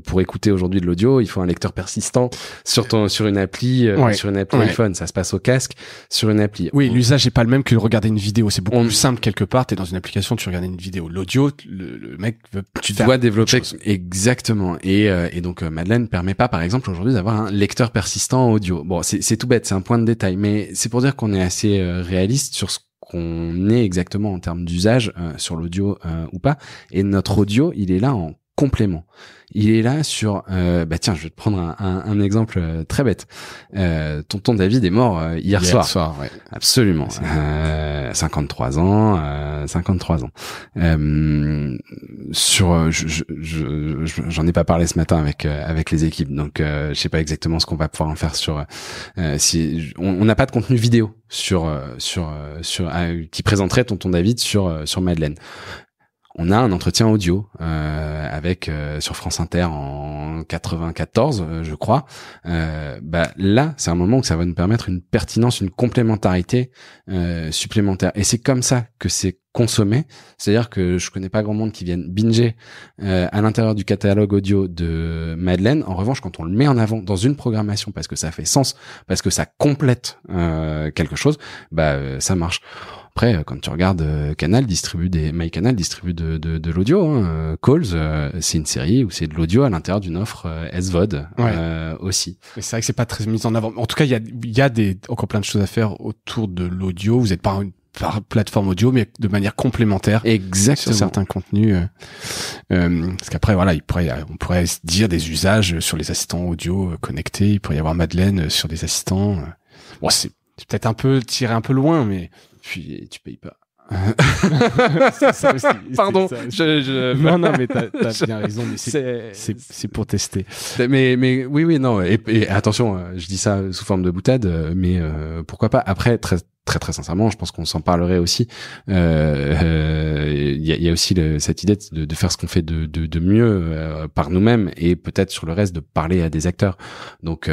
Pour écouter aujourd'hui de l'audio, il faut un lecteur persistant sur une appli, iPhone. Ça se passe au casque sur une appli. Oui, l'usage est pas le même que de regarder une vidéo. C'est beaucoup plus simple quelque part. T'es dans une application, tu regardes une vidéo. L'audio, le mec veut. Tu dois développer exactement. Et donc Madeleine permet pas, par exemple, aujourd'hui, d'avoir un lecteur persistant audio. Bon, c'est tout bête, c'est un point de détail, mais c'est pour dire qu'on est assez réaliste sur ce qu'on est exactement en termes d'usage sur l'audio ou pas. Et notre audio, il est là en complément. Il est là sur tiens, je vais te prendre un exemple très bête. Tonton David est mort hier soir. Ouais. Absolument. 53 ans. J'en ai pas parlé ce matin avec les équipes, donc je sais pas exactement ce qu'on va pouvoir en faire sur. Si on n'a pas de contenu vidéo sur qui présenterait Tonton David sur Madeleine. On a un entretien audio avec sur France Inter en 94, je crois. Là, c'est un moment où ça va nous permettre une pertinence, une complémentarité supplémentaire. Et c'est comme ça que c'est consommé. C'est-à-dire que je connais pas grand monde qui vienne binger à l'intérieur du catalogue audio de Madeleine. En revanche, quand on le met en avant dans une programmation parce que ça fait sens, parce que ça complète quelque chose, ça marche. Après, quand tu regardes MyCanal distribue de l'audio. Calls, c'est une série où c'est de l'audio à l'intérieur d'une offre SVOD aussi. Mais c'est vrai que c'est pas très mis en avant. En tout cas, il y a encore plein de choses à faire autour de l'audio. Vous êtes pas par plateforme audio, mais de manière complémentaire. Exactement. Sur certains contenus. Parce qu'après, voilà, on pourrait se dire des usages sur les assistants audio connectés. Il pourrait y avoir Madeleine sur des assistants. Bon, c'est peut-être un peu tiré un peu loin, mais puis tu payes pas. ça aussi, pardon, non, mais t'as bien raison, mais c'est pour tester. Mais oui, non. Et attention, je dis ça sous forme de boutade, mais pourquoi pas. Après, très très très sincèrement, je pense qu'on s'en parlerait aussi. Il y a aussi cette idée de faire ce qu'on fait de mieux par nous-mêmes, et peut-être sur le reste de parler à des acteurs. Donc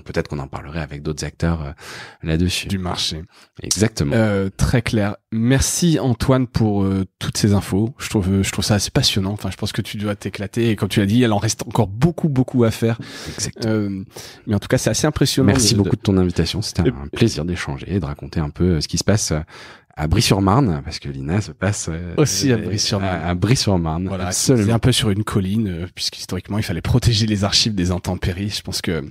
peut-être qu'on en parlerait avec d'autres acteurs là-dessus. Du marché. Exactement. Très clair. Merci Antoine pour toutes ces infos. Je trouve ça assez passionnant. Enfin, je pense que tu dois t'éclater, et comme tu l'as dit, il en reste encore beaucoup à faire. Exactement. Mais en tout cas, c'est assez impressionnant. Merci beaucoup de ton invitation. C'était un plaisir d'échanger et de raconter un peu ce qui se passe à Brie-sur-Marne, parce que l'INA se passe aussi à Brie-sur-Marne. À Brie-sur-Marne. Voilà, c'est un peu sur une colline, puisqu'historiquement, il fallait protéger les archives des intempéries. Je pense que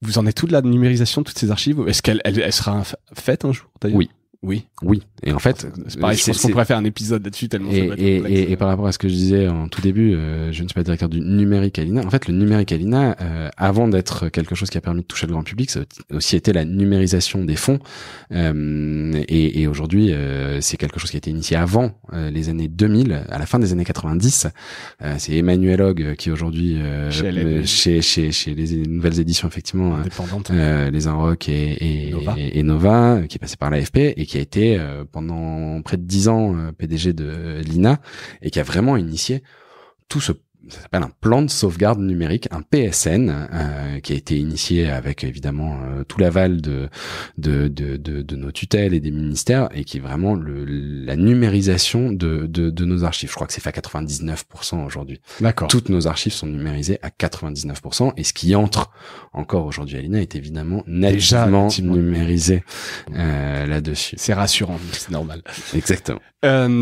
vous en êtes où de la numérisation de toutes ces archives? Est-ce qu'elle sera faite un jour, d'ailleurs? Oui. Et en fait, c'est pareil, je pense qu'on pourrait faire un épisode là-dessus tellement ça va être complexe. Et par rapport à ce que je disais en tout début, je ne suis pas directeur du numérique à l'INA. En fait, le numérique à l'INA, avant d'être quelque chose qui a permis de toucher le grand public, ça a aussi été la numérisation des fonds. Et aujourd'hui, c'est quelque chose qui a été initié avant les années 2000, à la fin des années 90. C'est Emmanuel Hogg qui aujourd'hui, chez les nouvelles éditions, effectivement, indépendantes, les Inrock et Nova, qui est passé par l'AFP et qui a été pendant près de 10 ans PDG de l'INA, et qui a vraiment initié tout ça s'appelle un plan de sauvegarde numérique, un PSN, qui a été initié avec évidemment tout l'aval de nos tutelles et des ministères, et qui est vraiment la numérisation de nos archives. Je crois que c'est fait à 99% aujourd'hui. D'accord. Toutes nos archives sont numérisées à 99%, et ce qui entre encore aujourd'hui à l'INA est évidemment nativement numérisé là-dessus. C'est rassurant, c'est normal. Exactement.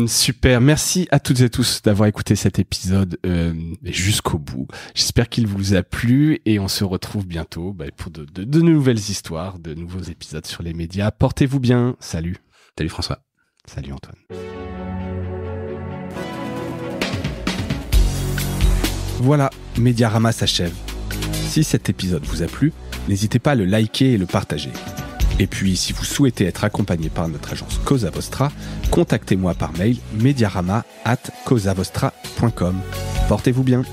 Super, merci à toutes et tous d'avoir écouté cet épisode jusqu'au bout. J'espère qu'il vous a plu, et on se retrouve bientôt pour de nouvelles histoires, de nouveaux épisodes sur les médias. Portez-vous bien, salut. Salut François. Salut Antoine. Voilà, Mediarama s'achève. Si cet épisode vous a plu, n'hésitez pas à le liker et le partager. Et puis, si vous souhaitez être accompagné par notre agence Cosa Vostra, contactez-moi par mail mediarama@cosavostra.com. Portez-vous bien.